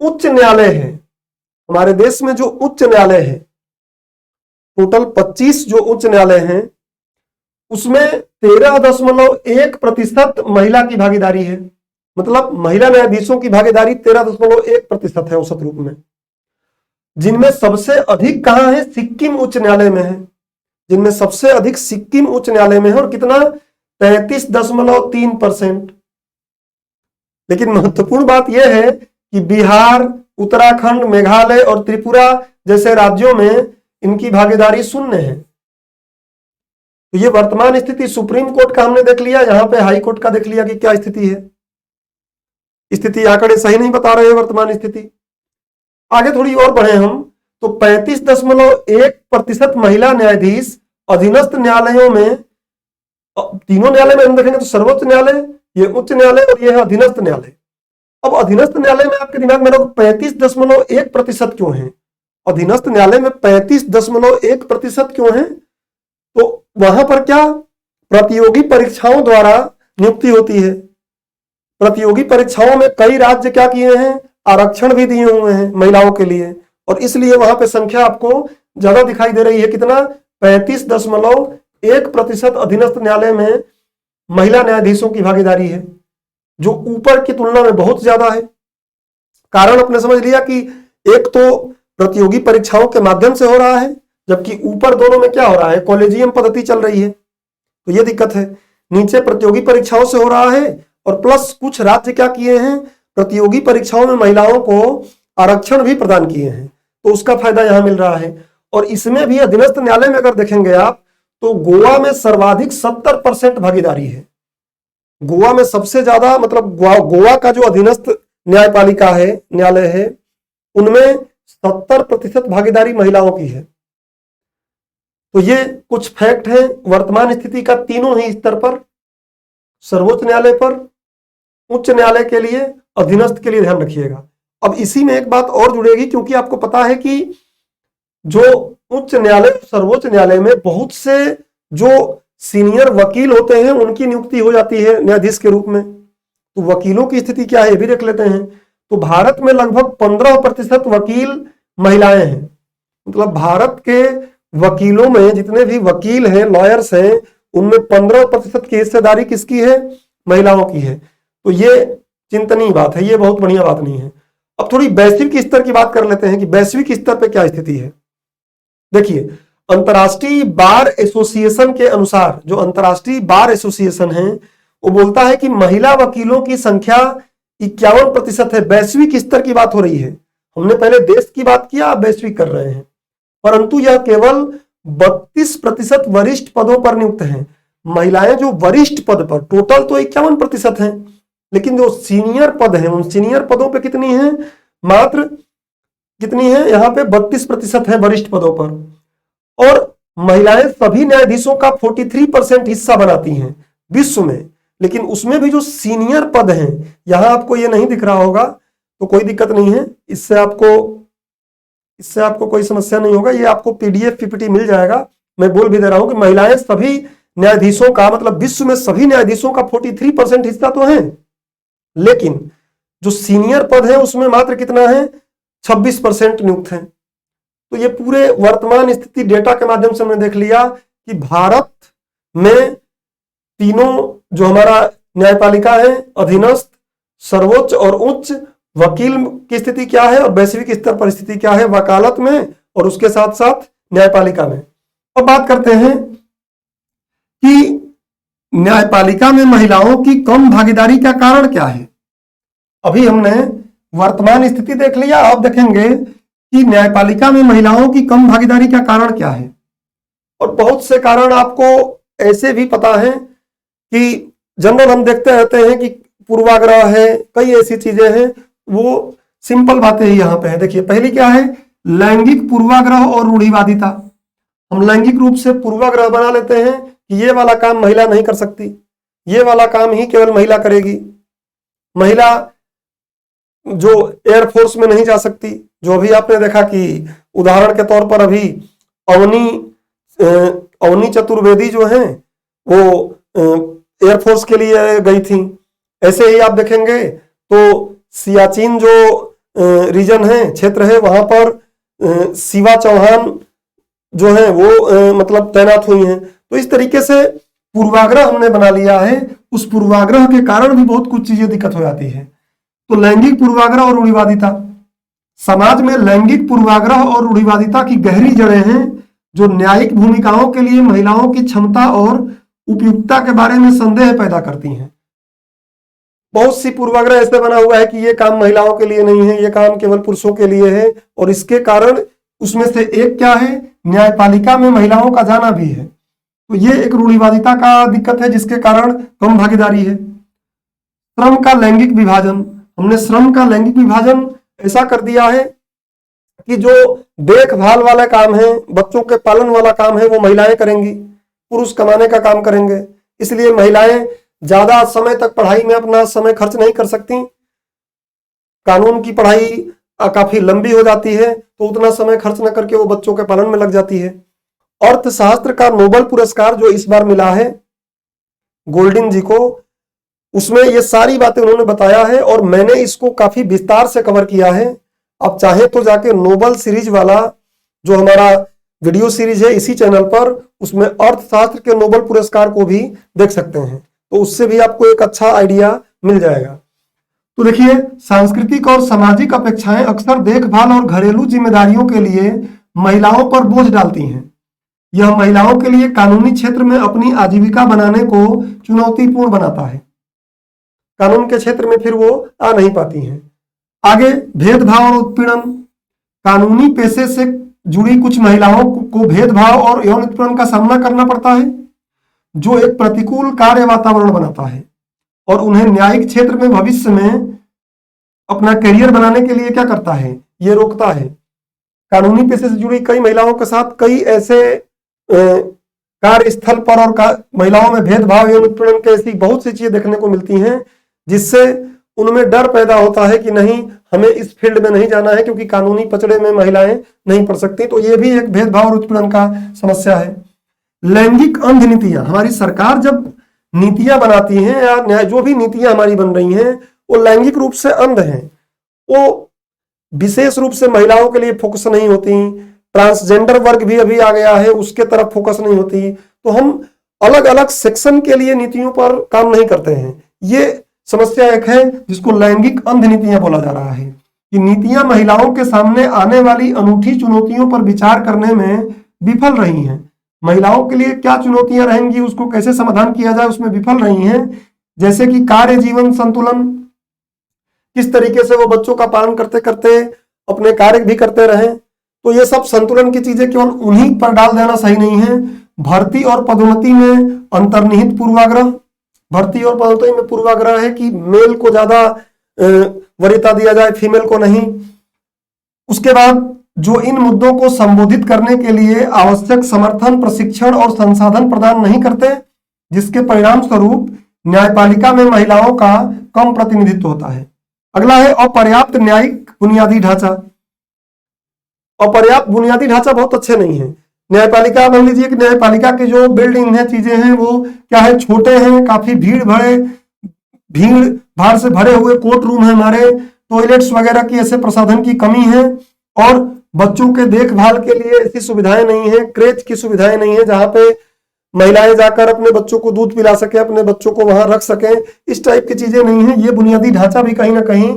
उच्च न्यायालय है हमारे देश में, जो उच्च न्यायालय है, टोटल 25 जो उच्च न्यायालय हैं, उसमें 13.1% महिला की भागीदारी है। मतलब महिला न्यायाधीशों की भागीदारी 13.1% है औसत रूप में। जिनमें सबसे अधिक कहां है? सिक्किम उच्च न्यायालय में है, जिनमें सबसे अधिक सिक्किम उच्च न्यायालय में है, और कितना? 33.3%। लेकिन महत्वपूर्ण बात यह है कि बिहार, उत्तराखंड, मेघालय और त्रिपुरा जैसे राज्यों में इनकी भागीदारी शून्य है। तो ये वर्तमान स्थिति सुप्रीम कोर्ट का हमने देख लिया, यहां पे हाई कोर्ट का देख लिया कि क्या स्थिति है। स्थिति आंकड़े सही नहीं बता रहे हैं वर्तमान स्थिति। आगे थोड़ी और बढ़े हम, तो 35.1% महिला न्यायाधीश अधीनस्थ न्यायालयों में, तीनों न्यायालय में हम देखेंगे तो सर्वोच्च न्यायालय, ये उच्च न्यायालय और ये है अधीनस्थ न्यायालय। अब अधीनस्थ न्यायालय में आपके दिमाग में 35.1% क्यों है? अधीनस्थ न्यायालय में 35.1% क्यों है? तो वहां पर क्या प्रतियोगी परीक्षाओं द्वारा नियुक्ति होती है। प्रतियोगी परीक्षाओं में कई राज्य क्या किए हैं? आरक्षण भी दिए हुए हैं महिलाओं के लिए, और इसलिए वहां पे संख्या आपको ज्यादा दिखाई दे रही है। कितना? 35.1% अधीनस्थ न्यायालय में महिला न्यायाधीशों की भागीदारी है, जो ऊपर की तुलना में बहुत ज्यादा है। कारण अपने समझ लिया कि एक तो प्रतियोगी परीक्षाओं के माध्यम से हो रहा है, जबकि ऊपर दोनों में क्या हो रहा है? कॉलेजियम पद्धति चल रही है, तो यह दिक्कत है। नीचे प्रतियोगी परीक्षाओं से हो रहा है, और प्लस कुछ राज्य क्या किए हैं? प्रतियोगी परीक्षाओं में महिलाओं को आरक्षण भी प्रदान किए हैं, तो उसका फायदा यहां मिल रहा है। और इसमें भी अधीनस्थ न्यायालय में अगर देखेंगे आप, तो गोवा में सर्वाधिक 70% भागीदारी है। गोवा में सबसे ज्यादा, मतलब गोवा का जो अधीनस्थ न्यायपालिका है, न्यायालय है, उनमें 70% भागीदारी महिलाओं की है। तो ये कुछ फैक्ट है वर्तमान स्थिति का, तीनों ही स्तर पर, सर्वोच्च न्यायालय पर, उच्च न्यायालय के लिए, अधीनस्थ के लिए ध्यान रखिएगा। अब इसी में एक बात और जुड़ेगी, क्योंकि आपको पता है कि जो उच्च न्यायालय, सर्वोच्च न्यायालय में बहुत से जो सीनियर वकील होते हैं उनकी नियुक्ति हो जाती है न्यायाधीश के रूप में। तो वकीलों की स्थिति क्या है ये भी देख लेते हैं। तो भारत में लगभग 15% वकील महिलाएं हैं। मतलब भारत के वकीलों में जितने भी वकील हैं, लॉयर्स हैं, उनमें 15% की हिस्सेदारी किसकी है? महिलाओं की है। तो ये चिंतनीय बात है, ये बहुत बढ़िया बात नहीं है। अब थोड़ी वैश्विक स्तर की बात कर लेते हैं कि वैश्विक स्तर पे क्या स्थिति है। देखिए, अंतर्राष्ट्रीय बार एसोसिएशन के अनुसार, जो अंतर्राष्ट्रीय बार एसोसिएशन है, वो बोलता है कि महिला वकीलों की संख्या 51% है। वैश्विक स्तर की बात हो रही है, हमने पहले देश की बात किया, अब वैश्विक कर रहे हैं। परंतु यह केवल 32% वरिष्ठ पदों पर नियुक्त हैं। महिलाएं जो वरिष्ठ पद पर, टोटल तो 51% हैं, लेकिन जो सीनियर पद हैं, उन सीनियर पदों पे कितनी है? मात्र कितनी है? यहाँ पे 32% है वरिष्ठ पदों पर। और महिलाएं सभी न्यायाधीशों का 43% हिस्सा बनाती हैं विश्व में। लेकिन उसमें भी जो सीनियर पद हैं, यहां आपको ये नहीं दिख रहा होगा, तो कोई दिक्कत नहीं है, इससे आपको कोई समस्या नहीं होगा। ये आपको पीडीएफ पीपीटी मिल जाएगा। मैं बोल भी दे रहा हूं कि महिलाएं सभी न्यायाधीशों का, मतलब विश्व में सभी न्यायाधीशों का 43% हिस्सा तो है, लेकिन जो सीनियर पद है उसमें मात्र कितना है? 26% नियुक्त हैं। तो ये पूरे वर्तमान स्थिति डेटा के माध्यम से हमने देख लिया कि भारत में तीनों जो हमारा न्यायपालिका है, अधीनस्थ, सर्वोच्च और उच्च, वकील की स्थिति क्या है और वैश्विक स्तर पर स्थिति क्या है वकालत में, और उसके साथ साथ न्यायपालिका में। अब बात करते हैं कि न्यायपालिका में महिलाओं की कम भागीदारी का कारण क्या है। अभी हमने वर्तमान स्थिति देख लिया। अब देखेंगे कि न्यायपालिका में महिलाओं की कम भागीदारी का कारण क्या है। और बहुत से कारण आपको ऐसे भी पता है कि जनरल हम देखते रहते हैं कि पूर्वाग्रह है, कई ऐसी चीजें हैं, वो सिंपल बातें ही यहाँ पे है। देखिए पहली क्या है, लैंगिक पूर्वाग्रह और रूढ़िवादिता। हम लैंगिक रूप से पूर्वाग्रह बना लेते हैं कि ये वाला काम महिला नहीं कर सकती, ये वाला काम ही केवल महिला करेगी, महिला जो एयरफोर्स में नहीं जा सकती। जो अभी आपने देखा कि उदाहरण के तौर पर अभी अवनी चतुर्वेदी जो हैं वो एयरफोर्स के लिए गई थी। ऐसे ही आप देखेंगे तो सियाचिन जो रीजन है, क्षेत्र है, वहां पर शिवा चौहान जो है वो मतलब तैनात हुई हैं। तो इस तरीके से पूर्वाग्रह हमने बना लिया है, उस पूर्वाग्रह के कारण भी बहुत कुछ चीजें दिक्कत हो जाती है। तो लैंगिक पूर्वाग्रह और रूढ़िवादिता, समाज में लैंगिक पूर्वाग्रह और रूढ़िवादिता की गहरी जड़ें हैं जो न्यायिक भूमिकाओं के लिए महिलाओं की क्षमता और उपयुक्तता के बारे में संदेह पैदा करती हैं। बहुत सी पूर्वाग्रह ऐसे बना हुआ है कि ये काम महिलाओं के लिए नहीं है, ये काम केवल पुरुषों के लिए है। और इसके कारण उसमें से एक क्या है, न्यायपालिका में महिलाओं का जाना भी है। तो ये एक रूढ़िवादिता का दिक्कत है जिसके कारण कम भागीदारी है। श्रम का लैंगिक विभाजन, हमने श्रम का लैंगिक विभाजन ऐसा कर दिया है कि जो देखभाल वाला काम है, बच्चों के पालन वाला काम है, वो महिलाएं करेंगी, पुरुष कमाने का काम करेंगे। इसलिए महिलाएं ज्यादा समय तक पढ़ाई में अपना समय खर्च नहीं कर सकती। कानून की पढ़ाई काफी लंबी हो जाती है, तो उतना समय खर्च न करके वो बच्चों के पालन में लग जाती है। अर्थशास्त्र का नोबेल पुरस्कार जो इस बार मिला है गोल्डिन जी को, उसमें ये सारी बातें उन्होंने बताया है और मैंने इसको काफी विस्तार से कवर किया है। आप चाहे तो जाके नोबेल सीरीज वाला जो हमारा वीडियो सीरीज है इसी चैनल पर, उसमें अर्थशास्त्र के नोबेल पुरस्कार को भी देख सकते हैं, तो उससे भी आपको एक अच्छा आइडिया मिल जाएगा। तो देखिए, सांस्कृतिक और सामाजिक अपेक्षाएं अक्सर देखभाल और घरेलू जिम्मेदारियों के लिए महिलाओं पर बोझ डालती हैं। यह महिलाओं के लिए कानूनी क्षेत्र में अपनी आजीविका बनाने को चुनौतीपूर्ण बनाता है। कानून के क्षेत्र में फिर वो आ नहीं पाती हैं। आगे, भेदभाव और उत्पीड़न। कानूनी पेशे से जुड़ी कुछ महिलाओं को भेदभाव और यौन उत्पीड़न का सामना करना पड़ता है, जो एक प्रतिकूल कार्य वातावरण बनाता है और उन्हें न्यायिक क्षेत्र में भविष्य में अपना करियर बनाने के लिए क्या करता है, ये रोकता है। कानूनी पेशे से जुड़ी कई महिलाओं के साथ कई ऐसे कार्यस्थल पर और महिलाओं में भेदभाव एवं उत्पीड़न की ऐसी बहुत सी चीजें देखने को मिलती हैं, जिससे उनमें डर पैदा होता है कि नहीं, हमें इस फील्ड में नहीं जाना है क्योंकि कानूनी पचड़े में महिलाएं नहीं पढ़ सकती। तो ये भी एक भेदभाव और उत्पीड़न का समस्या है। लैंगिक अंध नीतियां, हमारी सरकार जब नीतियां बनाती हैं या जो भी नीतियां हमारी बन रही हैं वो लैंगिक रूप से अंध हैं, वो विशेष रूप से महिलाओं के लिए फोकस नहीं होती। ट्रांसजेंडर वर्ग भी अभी आ गया है, उसके तरफ फोकस नहीं होती। तो हम अलग अलग सेक्शन के लिए नीतियों पर काम नहीं करते हैं। ये समस्या एक है जिसको लैंगिक अंध नीतियां बोला जा रहा है, कि नीतियां महिलाओं के सामने आने वाली अनूठी चुनौतियों पर विचार करने में विफल रही हैं। महिलाओं के लिए क्या चुनौतियां रहेंगी, उसको कैसे समाधान किया जाए, उसमें विफल रही हैं। जैसे कि कार्य जीवन संतुलन, किस तरीके से वो बच्चों का पालन करते करते अपने कार्य भी करते रहें। तो ये सब संतुलन की चीजें केवल उन्हीं पर डाल देना सही नहीं है। भर्ती और पदोन्नति में अंतर्निहित पूर्वाग्रह, भर्ती और पदोन्नति में पूर्वाग्रह है कि मेल को ज्यादा वरीयता दिया जाए, फीमेल को नहीं। उसके बाद जो इन मुद्दों को संबोधित करने के लिए आवश्यक समर्थन, प्रशिक्षण और संसाधन प्रदान नहीं करते, जिसके परिणाम स्वरूप न्यायपालिका में महिलाओं का कम प्रतिनिधित्व होता है। अगला है अपर्याप्त न्यायिक बुनियादी ढांचा। अपर्याप्त बुनियादी ढांचा बहुत अच्छे नहीं है। न्यायपालिका, मान लीजिए कि न्यायपालिका की जो बिल्डिंग है, चीजें हैं, वो क्या है, छोटे हैं, काफी भीड़ भाड़ से भरे हुए कोर्ट रूम है हमारे, टॉयलेट्स वगैरह की ऐसे प्रसाधन की कमी है, और बच्चों के देखभाल के लिए ऐसी सुविधाएं नहीं है, क्रेच की सुविधाएं नहीं है जहां पे महिलाएं जाकर अपने बच्चों को दूध पिला सके, अपने बच्चों को वहां रख सके, इस टाइप की चीजें नहीं है। ये बुनियादी ढांचा भी कहीं ना कहीं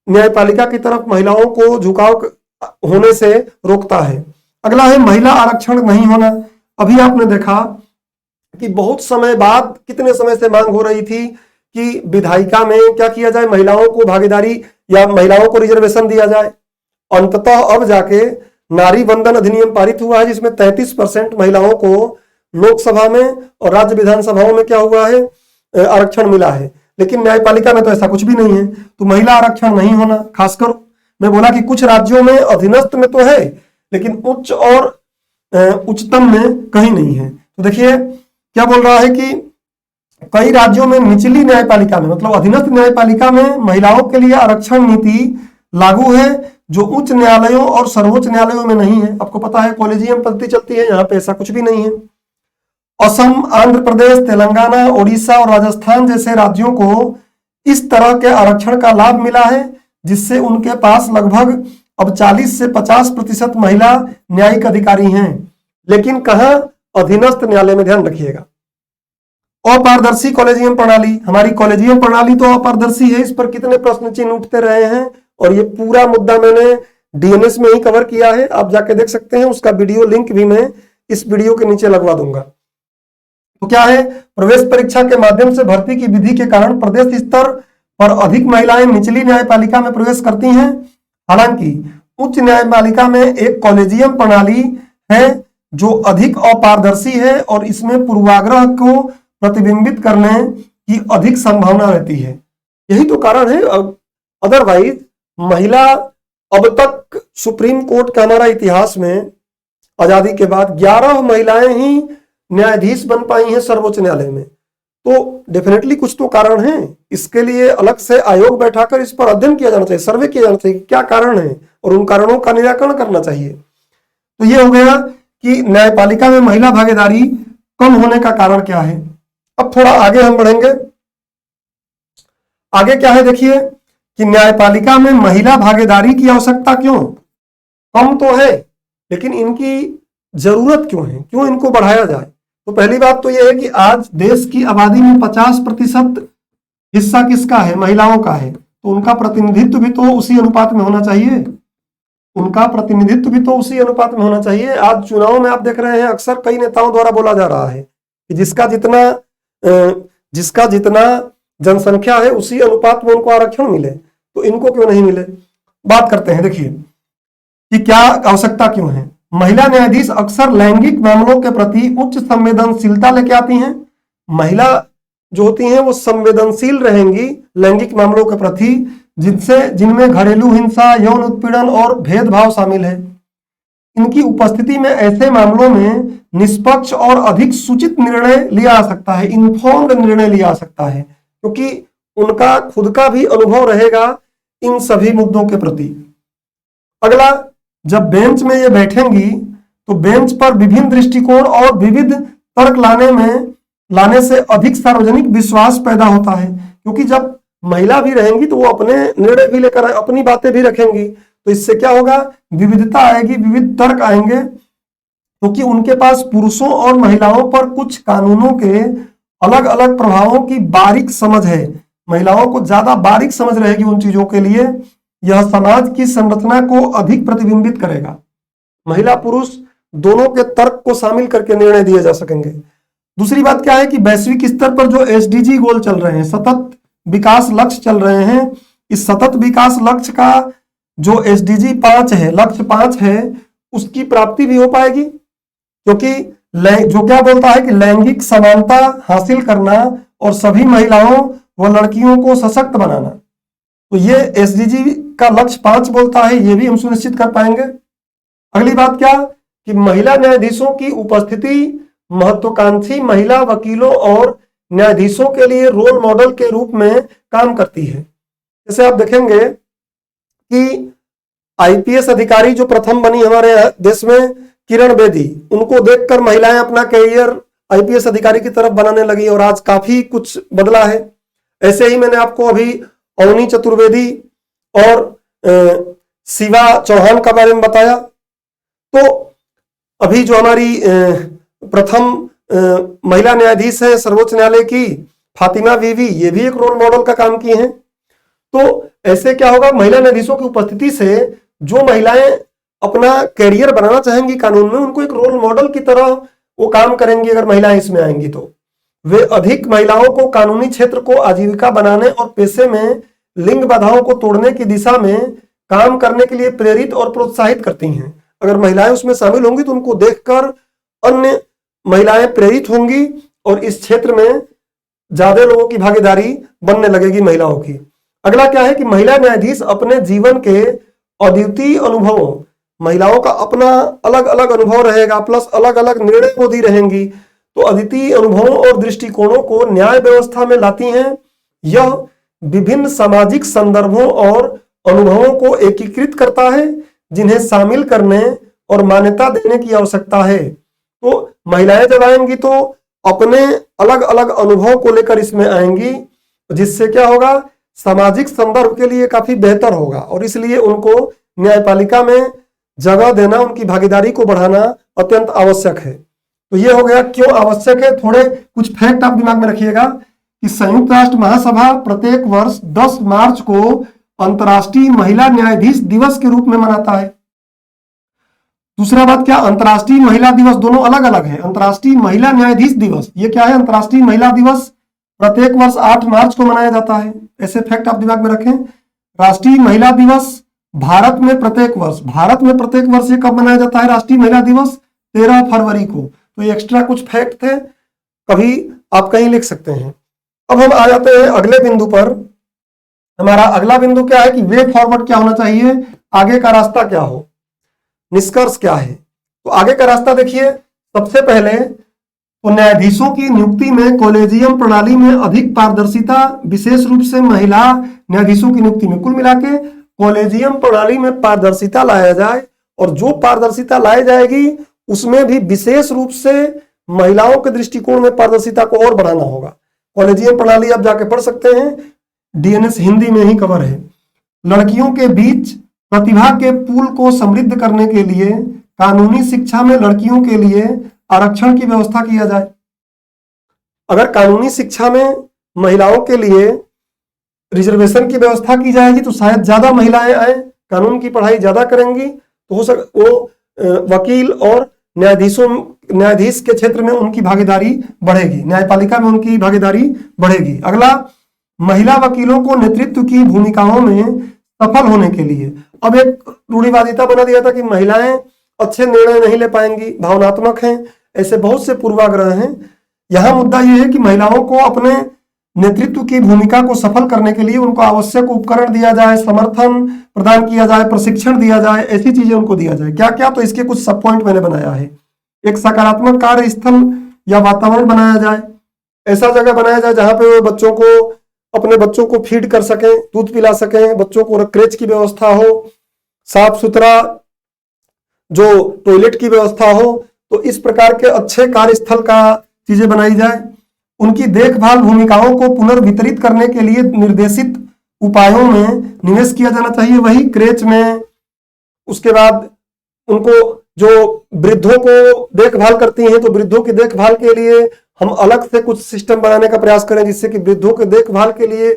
न्यायपालिका की तरफ महिलाओं को झुकाव होने से रोकता है। अगला है महिला आरक्षण नहीं होना। अभी आपने देखा कि बहुत समय बाद, कितने समय से मांग हो रही थी कि विधायिका में क्या किया जाए, महिलाओं को भागीदारी या महिलाओं को रिजर्वेशन दिया जाए। अंततः अब जाके नारी वंदन अधिनियम पारित हुआ है, जिसमें 33% महिलाओं को लोकसभा में और राज्य विधानसभाओं में क्या हुआ है, आरक्षण मिला है। लेकिन न्यायपालिका में तो ऐसा कुछ भी नहीं है, तो महिला आरक्षण नहीं होना। खासकर मैं बोला कि कुछ राज्यों में अधीनस्थ में तो है, लेकिन उच्च और उच्चतम में कहीं नहीं है। तो देखिए क्या बोल रहा है कि कई राज्यों में निचली न्यायपालिका में, मतलब अधीनस्थ न्यायपालिका में महिलाओं के लिए आरक्षण नीति लागू है, जो उच्च न्यायालयों और सर्वोच्च न्यायालयों में नहीं है। आपको पता है कॉलेजियम पद्धति चलती है, यहाँ पे ऐसा कुछ भी नहीं है। असम, आंध्र प्रदेश, तेलंगाना, ओडिशा और राजस्थान जैसे राज्यों को इस तरह के आरक्षण का लाभ मिला है, जिससे उनके पास लगभग अब 40 से 50% महिला न्यायिक अधिकारी हैं। लेकिन कहां, अधीनस्थ न्यायालय में। ध्यान रखिएगा। अपारदर्शी कॉलेजियम प्रणाली, हमारी कॉलेजियम प्रणाली तो अपारदर्शी है, इस पर कितने प्रश्न चिन्ह उठते रहे हैं, और ये पूरा मुद्दा मैंने डीएनएस में ही कवर किया है, आप जाके देख सकते हैं। उसका वीडियो लिंक भी मैं इस वीडियो के नीचे लगवा दूंगा। तो क्या है, प्रवेश परीक्षा के माध्यम से भर्ती की विधि के कारण प्रदेश स्तर पर अधिक महिलाएं निचली न्यायपालिका में प्रवेश करती हैं। हालांकि उच्च न्यायपालिका में एक कॉलेजियम प्रणाली है जो अधिक अपारदर्शी है, और इसमें पूर्वाग्रह को प्रतिबिंबित करने की अधिक संभावना रहती है। यही तो कारण है। अदरवाइज महिला, अब तक सुप्रीम कोर्ट का हमारा इतिहास में आजादी के बाद 11 महिलाएं ही न्यायाधीश बन पाई हैं सर्वोच्च न्यायालय में। तो डेफिनेटली कुछ तो कारण है। इसके लिए अलग से आयोग बैठाकर इस पर अध्ययन किया जाना चाहिए, सर्वे किया जाना चाहिए कि क्या कारण है, और उन कारणों का निराकरण करना चाहिए। तो ये हो गया कि न्यायपालिका में महिला भागीदारी कम होने का कारण क्या है। अब थोड़ा आगे हम बढ़ेंगे। आगे क्या है, देखिए कि न्यायपालिका में महिला भागीदारी की आवश्यकता क्यों कम तो है, लेकिन इनकी जरूरत क्यों है, क्यों इनको बढ़ाया जाए। तो पहली बात तो यह है कि आज देश की आबादी में 50% हिस्सा किसका है, महिलाओं का है। तो उनका प्रतिनिधित्व भी तो उसी अनुपात में होना चाहिए, उनका प्रतिनिधित्व भी तो उसी अनुपात में होना चाहिए। आज चुनाव में आप देख रहे हैं, अक्सर कई नेताओं द्वारा बोला जा रहा है कि जिसका जितना जनसंख्या है उसी अनुपात में उनको आरक्षण मिले। तो इनको क्यों नहीं मिले, बात करते हैं। देखिए कि क्या आवश्यकता क्यों है। महिला न्यायाधीश अक्सर लैंगिक मामलों के प्रति उच्च संवेदनशीलता लेके आती हैं। महिला जो होती हैं वो संवेदनशील रहेंगी लैंगिक मामलों के प्रति, जिनमें घरेलू हिंसा, यौन उत्पीड़न और भेदभाव शामिल है। इनकी उपस्थिति में ऐसे मामलों में निष्पक्ष और अधिक सूचित निर्णय लिया जा सकता है, इन्फॉर्म्ड निर्णय लिया जा सकता है, क्योंकि उनका खुद का भी अनुभव रहेगा इन सभी मुद्दों के प्रति। अगला, जब बेंच में ये बैठेंगी तो बेंच पर विभिन्न दृष्टिकोण और विविध तर्क लाने से अधिक सार्वजनिक विश्वास पैदा होता है, क्योंकि जब महिला भी रहेंगी तो वो अपने निर्णय भी लेकर अपनी बातें भी रखेंगी। तो इससे क्या होगा, विविधता आएगी, विविध तर्क आएंगे, क्योंकि उनके पास पुरुषों और महिलाओं पर कुछ कानूनों के अलग अलग प्रभावों की बारीक समझ है। महिलाओं को ज्यादा बारीक समझ रहेगी उन चीजों के लिए। यह समाज की संरचना को अधिक प्रतिबिंबित करेगा। महिला पुरुष दोनों के तर्क को शामिल करके निर्णय दिए जा सकेंगे। दूसरी बात क्या है कि वैश्विक स्तर पर जो एसडीजी गोल चल रहे हैं, सतत विकास लक्ष्य चल रहे हैं, इस सतत विकास लक्ष्य का जो एसडीजी 5 है, लक्ष्य 5 है, उसकी प्राप्ति भी हो पाएगी, क्योंकि जो क्या बोलता है कि लैंगिक समानता हासिल करना और सभी महिलाओं व लड़कियों को सशक्त बनाना। तो ये एसडीजी का लक्ष्य 5 बोलता है, ये भी हम सुनिश्चित कर पाएंगे। अगली बात क्या कि महिला न्यायाधीशों की उपस्थिति महत्वाकांक्षी महिला वकीलों और न्यायाधीशों के लिए रोल मॉडल के रूप में काम करती है। जैसे आप देखेंगे कि आईपीएस अधिकारी जो प्रथम बनी हमारे देश में, किरण बेदी, उनको देखकर महिलाएं अपना कैरियर आईपीएस अधिकारी की तरफ बनाने लगी, और आज काफी कुछ बदला है। ऐसे ही मैंने आपको अभी अवनी चतुर्वेदी और शिवा चौहान का बारे में बताया। तो अभी जो हमारी प्रथम महिला न्यायाधीश है सर्वोच्च न्यायालय की, फातिमा बीवी, ये भी एक रोल मॉडल का काम किए हैं। तो ऐसे क्या होगा, महिला न्यायाधीशों की उपस्थिति से जो महिलाएं अपना कैरियर बनाना चाहेंगी कानून में, उनको एक रोल मॉडल की तरह वो काम करेंगी अगर महिलाएं इसमें आएंगी। तो वे अधिक महिलाओं को कानूनी क्षेत्र को आजीविका बनाने और पेशे में लिंग बाधाओं को तोड़ने की दिशा में काम करने के लिए प्रेरित और प्रोत्साहित करती हैं। अगर महिलाएं उसमें शामिल होंगी तो उनको देखकर अन्य महिलाएं प्रेरित होंगी और इस क्षेत्र में ज्यादा लोगों की भागीदारी बनने लगेगी महिलाओं की। अगला क्या है कि महिला न्यायाधीश अपने जीवन के अद्वितीय अनुभवों, महिलाओं का अपना अलग अलग अनुभव रहेगा प्लस अलग अलग निर्णय को दी रहेंगी, तो अद्वितीय अनुभवों और दृष्टिकोणों को न्याय व्यवस्था में लाती हैं। यह विभिन्न सामाजिक संदर्भों और अनुभवों को एकीकृत करता है जिन्हें शामिल करने और मान्यता देने की आवश्यकता है। तो महिलाएं जब आएंगी तो अपने अलग अलग अनुभव को लेकर इसमें आएंगी, जिससे क्या होगा, सामाजिक संदर्भ के लिए काफी बेहतर होगा और इसलिए उनको न्यायपालिका में जगह देना, उनकी भागीदारी को बढ़ाना अत्यंत आवश्यक है। तो ये हो गया क्यों आवश्यक है। थोड़े कुछ फैक्ट आप दिमाग में रखिएगा कि संयुक्त राष्ट्र महासभा प्रत्येक वर्ष 10 मार्च को अंतर्राष्ट्रीय महिला न्यायाधीश दिवस के रूप में मनाता है। दूसरा बात क्या, अंतर्राष्ट्रीय महिला दिवस दोनों अलग अलग है। अंतर्राष्ट्रीय महिला न्यायाधीश दिवस ये क्या है, अंतर्राष्ट्रीय महिला दिवस प्रत्येक वर्ष 8 मार्च को मनाया जाता है। ऐसे फैक्ट आप दिमाग में रखें। राष्ट्रीय महिला दिवस भारत में प्रत्येक वर्ष ये कब मनाया जाता है, राष्ट्रीय महिला दिवस 13 फरवरी को। तो ये एक्स्ट्रा कुछ फैक्ट थे, कभी आप कहीं लिख सकते हैं। अब हम आ जाते हैं अगले बिंदु पर। हमारा अगला बिंदु क्या है कि वे फॉरवर्ड क्या होना चाहिए, आगे का रास्ता क्या हो, निष्कर्ष क्या है। तो आगे का रास्ता देखिए, सबसे पहले तो न्यायाधीशों की नियुक्ति में कॉलेजियम प्रणाली में अधिक पारदर्शिता, विशेष रूप से महिला न्यायाधीशों की नियुक्ति में। कुल मिला के कॉलेजियम प्रणाली में पारदर्शिता लाया जाए और जो पारदर्शिता लाई जाएगी उसमें भी विशेष रूप से महिलाओं के दृष्टिकोण में पारदर्शिता को और बढ़ाना होगा। कॉलेजियम प्रणाली आप जाके पढ़ सकते हैं, डीएनएस हिंदी में ही कवर है। लड़कियों के बीच प्रतिभा के पूल को समृद्ध करने के लिए कानूनी शिक्षा में लड़कियों के लिए आरक्षण की व्यवस्था किया जाए। अगर कानूनी शिक्षा में महिलाओं के लिए रिजर्वेशन की व्यवस्था की जाएगी तो शायद ज्यादा महिलाएं आए, कानून की पढ़ाई ज्यादा करेंगी, तो हो सक वो वकील और न्यायाधीश के क्षेत्र में उनकी भागीदारी बढ़ेगी, न्यायपालिका में उनकी भागीदारी बढ़ेगी। अगला, महिला वकीलों को नेतृत्व की भूमिकाओं में सफल होने के लिए, अब एक रूढ़िवादिता बना दिया था कि महिलाएं अच्छे निर्णय नहीं ले पाएंगी, भावनात्मक हैं, ऐसे बहुत से पूर्वाग्रह हैं। यहां मुद्दा यह है कि महिलाओं को अपने नेतृत्व की भूमिका को सफल करने के लिए उनको आवश्यक उपकरण दिया जाए, समर्थन प्रदान किया जाए, प्रशिक्षण दिया जाए, ऐसी चीजें उनको दिया जाए। क्या क्या, तो इसके कुछ सब पॉइंट मैंने बनाया है। एक सकारात्मक कार्य स्थल या वातावरण बनाया जाए, ऐसा जगह बनाया जाए जहां पे वो अपने बच्चों को फीड कर सकें, दूध पिला सकें, बच्चों को क्रेच की व्यवस्था हो, साफ सुथरा जो टॉयलेट की व्यवस्था हो। तो इस प्रकार के अच्छे कार्यस्थल का चीजें बनाई जाए। उनकी देखभाल भूमिकाओं को पुनर्वितरित करने के लिए निर्देशित उपायों में निवेश किया जाना चाहिए, वही क्रेच में। उसके बाद उनको जो वृद्धों को देखभाल करती हैं तो वृद्धों की देखभाल के लिए हम अलग से कुछ सिस्टम बनाने का प्रयास करें, जिससे कि वृद्धों के देखभाल के लिए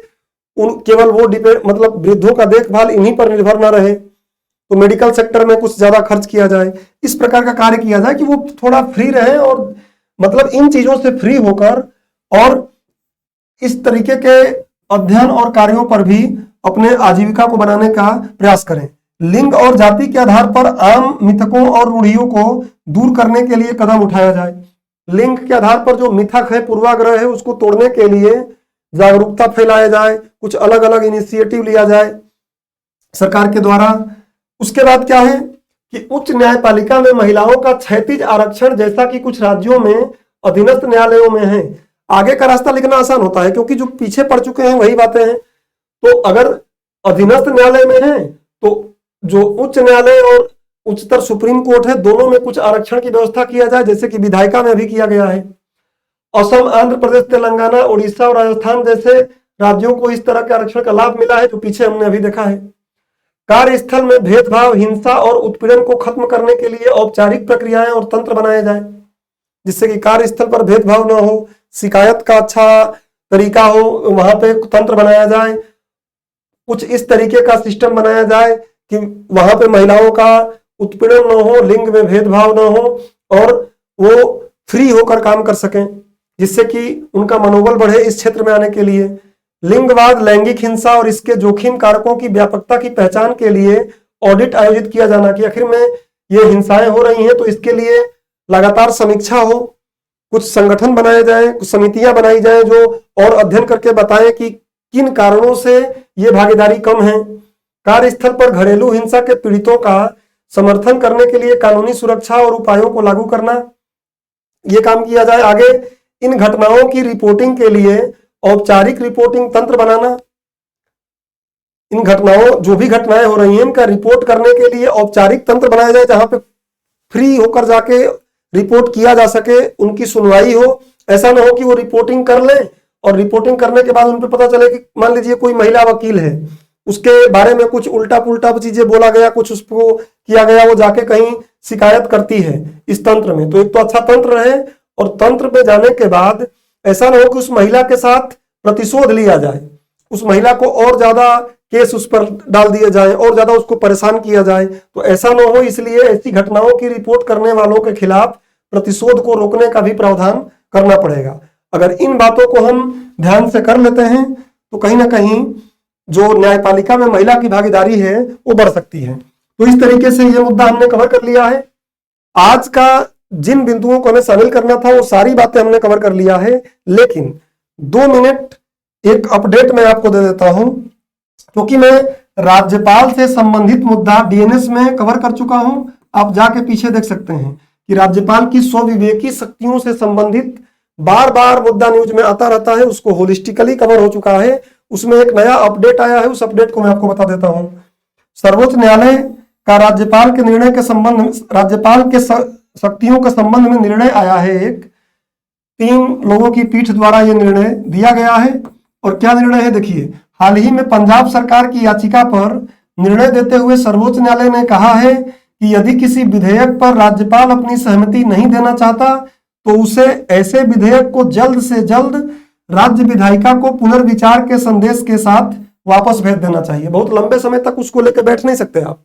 केवल वो मतलब वृद्धों का देखभाल इन्हीं पर निर्भर न रहे, तो मेडिकल सेक्टर में कुछ ज्यादा खर्च किया जाए। इस प्रकार का कार्य किया जाए कि वो थोड़ा फ्री रहे और मतलब इन चीजों से फ्री होकर और इस तरीके के अध्ययन और कार्यों पर भी अपने आजीविका को बनाने का प्रयास करें। लिंग और जाति के आधार पर आम मिथकों और रूढ़ियों को दूर करने के लिए कदम उठाया जाए। लिंग के आधार पर जो मिथक है, पूर्वाग्रह है, उसको तोड़ने के लिए जागरूकता फैलाया जाए, कुछ अलग अलग इनिशिएटिव लिया जाए सरकार के द्वारा। उसके बाद क्या है कि उच्च न्यायपालिका में महिलाओं का क्षैतिज आरक्षण, जैसा कि कुछ राज्यों में अधीनस्थ न्यायालयों में है। आगे का रास्ता लिखना आसान होता है क्योंकि जो पीछे पड़ चुके हैं वही बातें हैं। तो अगर अधीनस्थ न्यायालय में है तो जो उच्च न्यायालय और उच्चतर सुप्रीम कोर्ट है, दोनों में कुछ आरक्षण की व्यवस्था किया जाए, जैसे कि विधायिका में भी किया गया है। असम, आंध्र प्रदेश, तेलंगाना, उड़ीसा और राजस्थान जैसे राज्यों को इस तरह के आरक्षण का लाभ मिला है, जो पीछे हमने अभी देखा है। कार्यस्थल में भेदभाव, हिंसा और उत्पीड़न को खत्म करने के लिए औपचारिक प्रक्रियाएं और तंत्र बनाए जाए, जिससे कि कार्यस्थल पर भेदभाव न हो, शिकायत का अच्छा तरीका हो, वहां पे तंत्र बनाया जाए। कुछ इस तरीके का सिस्टम बनाया जाए कि वहां पे महिलाओं का उत्पीड़न न हो, लिंग में भेदभाव न हो और वो फ्री होकर काम कर सकें। जिससे कि उनका मनोबल बढ़े इस क्षेत्र में आने के लिए। लिंगवाद, लैंगिक हिंसा और इसके जोखिम कारकों की व्यापकता की पहचान के लिए ऑडिट आयोजित किया जाना कि आखिर में ये हिंसाएं हो रही हैं तो इसके लिए लगातार समीक्षा हो, कुछ संगठन बनाए जाए, कुछ समितियां बनाई जाए जो और अध्ययन करके बताएं कि किन कारणों से ये भागीदारी कम है। कार्यस्थल पर घरेलू हिंसा के पीड़ितों का समर्थन करने के लिए कानूनी सुरक्षा और उपायों को लागू करना, ये काम किया जाए। आगे इन घटनाओं की रिपोर्टिंग के लिए औपचारिक रिपोर्टिंग तंत्र बनाना, इन घटनाओं जो भी घटनाएं हो रही हैं इनका रिपोर्ट करने के लिए औपचारिक तंत्र बनाया जाए जहां पे फ्री होकर जाके रिपोर्ट किया जा सके, उनकी सुनवाई हो। ऐसा ना हो कि वो रिपोर्टिंग कर ले और रिपोर्टिंग करने के बाद उन पर पता चले कि मान लीजिए कोई महिला वकील है, उसके बारे में कुछ उल्टा पुल्टा चीजें बोला गया, कुछ उसको किया गया, वो जाके कहीं शिकायत करती है इस तंत्र में। तो एक तो अच्छा तंत्र रहे और तंत्र पे जाने के बाद ऐसा ना हो कि उस महिला के साथ प्रतिशोध लिया जाए, उस महिला को और ज्यादा केस उस पर डाल दिए जाए और ज्यादा उसको परेशान किया जाए। तो ऐसा ना हो, इसलिए ऐसी घटनाओं की रिपोर्ट करने वालों के खिलाफ प्रतिशोध को रोकने का भी प्रावधान करना पड़ेगा। अगर इन बातों को हम ध्यान से कर लेते हैं तो कहीं ना कहीं जो न्यायपालिका में महिला की भागीदारी है वो बढ़ सकती है। तो इस तरीके से ये मुद्दा हमने कवर कर लिया है। आज का जिन बिंदुओं को हमें शामिल करना था वो सारी बातें हमने कवर कर लिया है, लेकिन 2 मिनट एक अपडेट मैं आपको दे देता हूं, क्योंकि मैं राज्यपाल से संबंधित मुद्दा डीएनएस में कवर कर चुका हूं। आप जाके पीछे देख सकते हैं कि राज्यपाल की स्वविवेकी शक्तियों से संबंधित बार बार मुद्दा न्यूज में आता रहता है, उसको होलिस्टिकली कवर हो चुका है। उसमें एक नया अपडेट आया है, उस अपडेट को मैं आपको बता देता हूं। सर्वोच्च न्यायालय का राज्यपाल के निर्णय के संबंध में, राज्यपाल के शक्तियों के संबंध में निर्णय आया है। एक 3 लोगों की पीठ द्वारा यह निर्णय दिया गया है। और क्या निर्णय है देखिए, हाल ही में पंजाब सरकार की याचिका पर निर्णय देते हुए सर्वोच्च न्यायालय ने कहा है कि यदि किसी विधेयक पर राज्यपाल अपनी सहमति नहीं देना चाहता तो उसे ऐसे विधेयक को जल्द से जल्द राज्य विधायिका को पुनर्विचार के संदेश के साथ वापस भेज देना चाहिए। बहुत लंबे समय तक उसको लेकर बैठ नहीं सकते आप।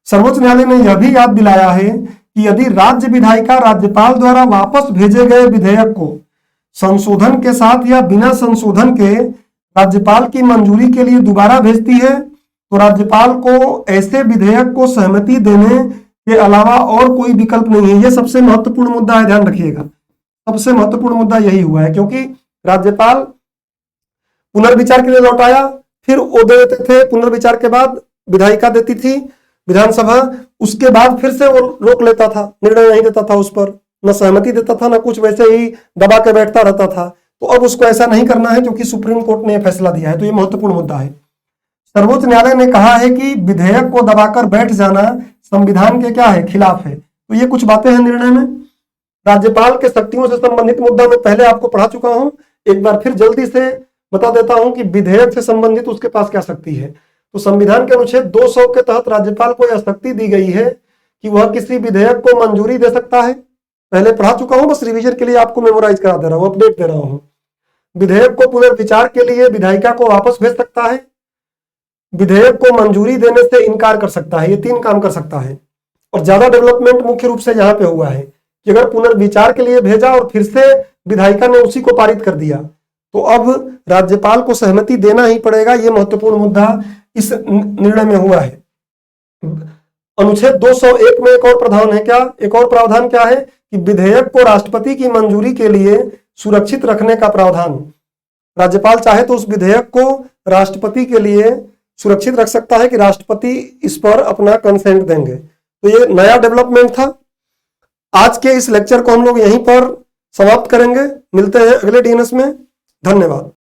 सर्वोच्च न्यायालय ने यह भी याद दिलाया है कि यदि राज्य विधायिका राज्यपाल द्वारा वापस भेजे गए विधेयक को संशोधन के साथ या बिना संशोधन के राज्यपाल की मंजूरी के लिए दोबारा भेजती है तो राज्यपाल को ऐसे विधेयक को सहमति देने के अलावा और कोई विकल्प नहीं है। यह सबसे महत्वपूर्ण मुद्दा है, ध्यान रखिएगा। सबसे महत्वपूर्ण मुद्दा यही हुआ है, क्योंकि राज्यपाल पुनर्विचार के लिए लौटाया, फिर वो दे देते थे, पुनर्विचार के बाद विधायिका देती थी विधानसभा, उसके बाद फिर से वो रोक लेता था, निर्णय नहीं देता था उस पर, न सहमति देता था, न कुछ, वैसे ही दबा के बैठता रहता था। तो अब उसको ऐसा नहीं करना है क्योंकि सुप्रीम कोर्ट ने फैसला दिया है। तो ये महत्वपूर्ण मुद्दा है। सर्वोच्च न्यायालय ने कहा है कि विधेयक को दबाकर बैठ जाना संविधान के क्या है, खिलाफ है। तो ये कुछ बातें हैं निर्णय में। राज्यपाल के शक्तियों से संबंधित मुद्दा मैं पहले आपको पढ़ा चुका हूं, एक बार फिर जल्दी से बता देता हूं कि विधेयक से संबंधित उसके पास क्या शक्ति है। तो संविधान के अनुच्छेद 200 के तहत राज्यपाल को यह शक्ति दी गई है कि वह किसी विधेयक को मंजूरी दे सकता है। पहले पढ़ा चुका हूं, बस रिवीजन के लिए आपको मेमोराइज करा दे रहा हूं, अपडेट दे रहा हूं। विधेयक को पुनर्विचार के लिए विधायिका को वापस भेज सकता है, विधेयक को मंजूरी देने से इनकार कर सकता है। ये 3 काम कर सकता है। और ज्यादा डेवलपमेंट मुख्य रूप से यहाँ पे हुआ है कि अगर पुनर्विचार के लिए भेजा और फिर से विधायिका ने उसी को पारित कर दिया तो अब राज्यपाल को सहमति देना ही पड़ेगा। यह महत्वपूर्ण मुद्दा इस निर्णय में हुआ है। अनुच्छेद 201 में एक और प्रावधान है। क्या एक और प्रावधान क्या है कि विधेयक को राष्ट्रपति की मंजूरी के लिए सुरक्षित रखने का प्रावधान। राज्यपाल चाहे तो उस विधेयक को राष्ट्रपति के लिए सुरक्षित रख सकता है कि राष्ट्रपति इस पर अपना कंसेंट देंगे। तो ये नया डेवलपमेंट था। आज के इस लेक्चर को हम लोग यहीं पर समाप्त करेंगे। मिलते हैं अगले डीएनएस में। धन्यवाद।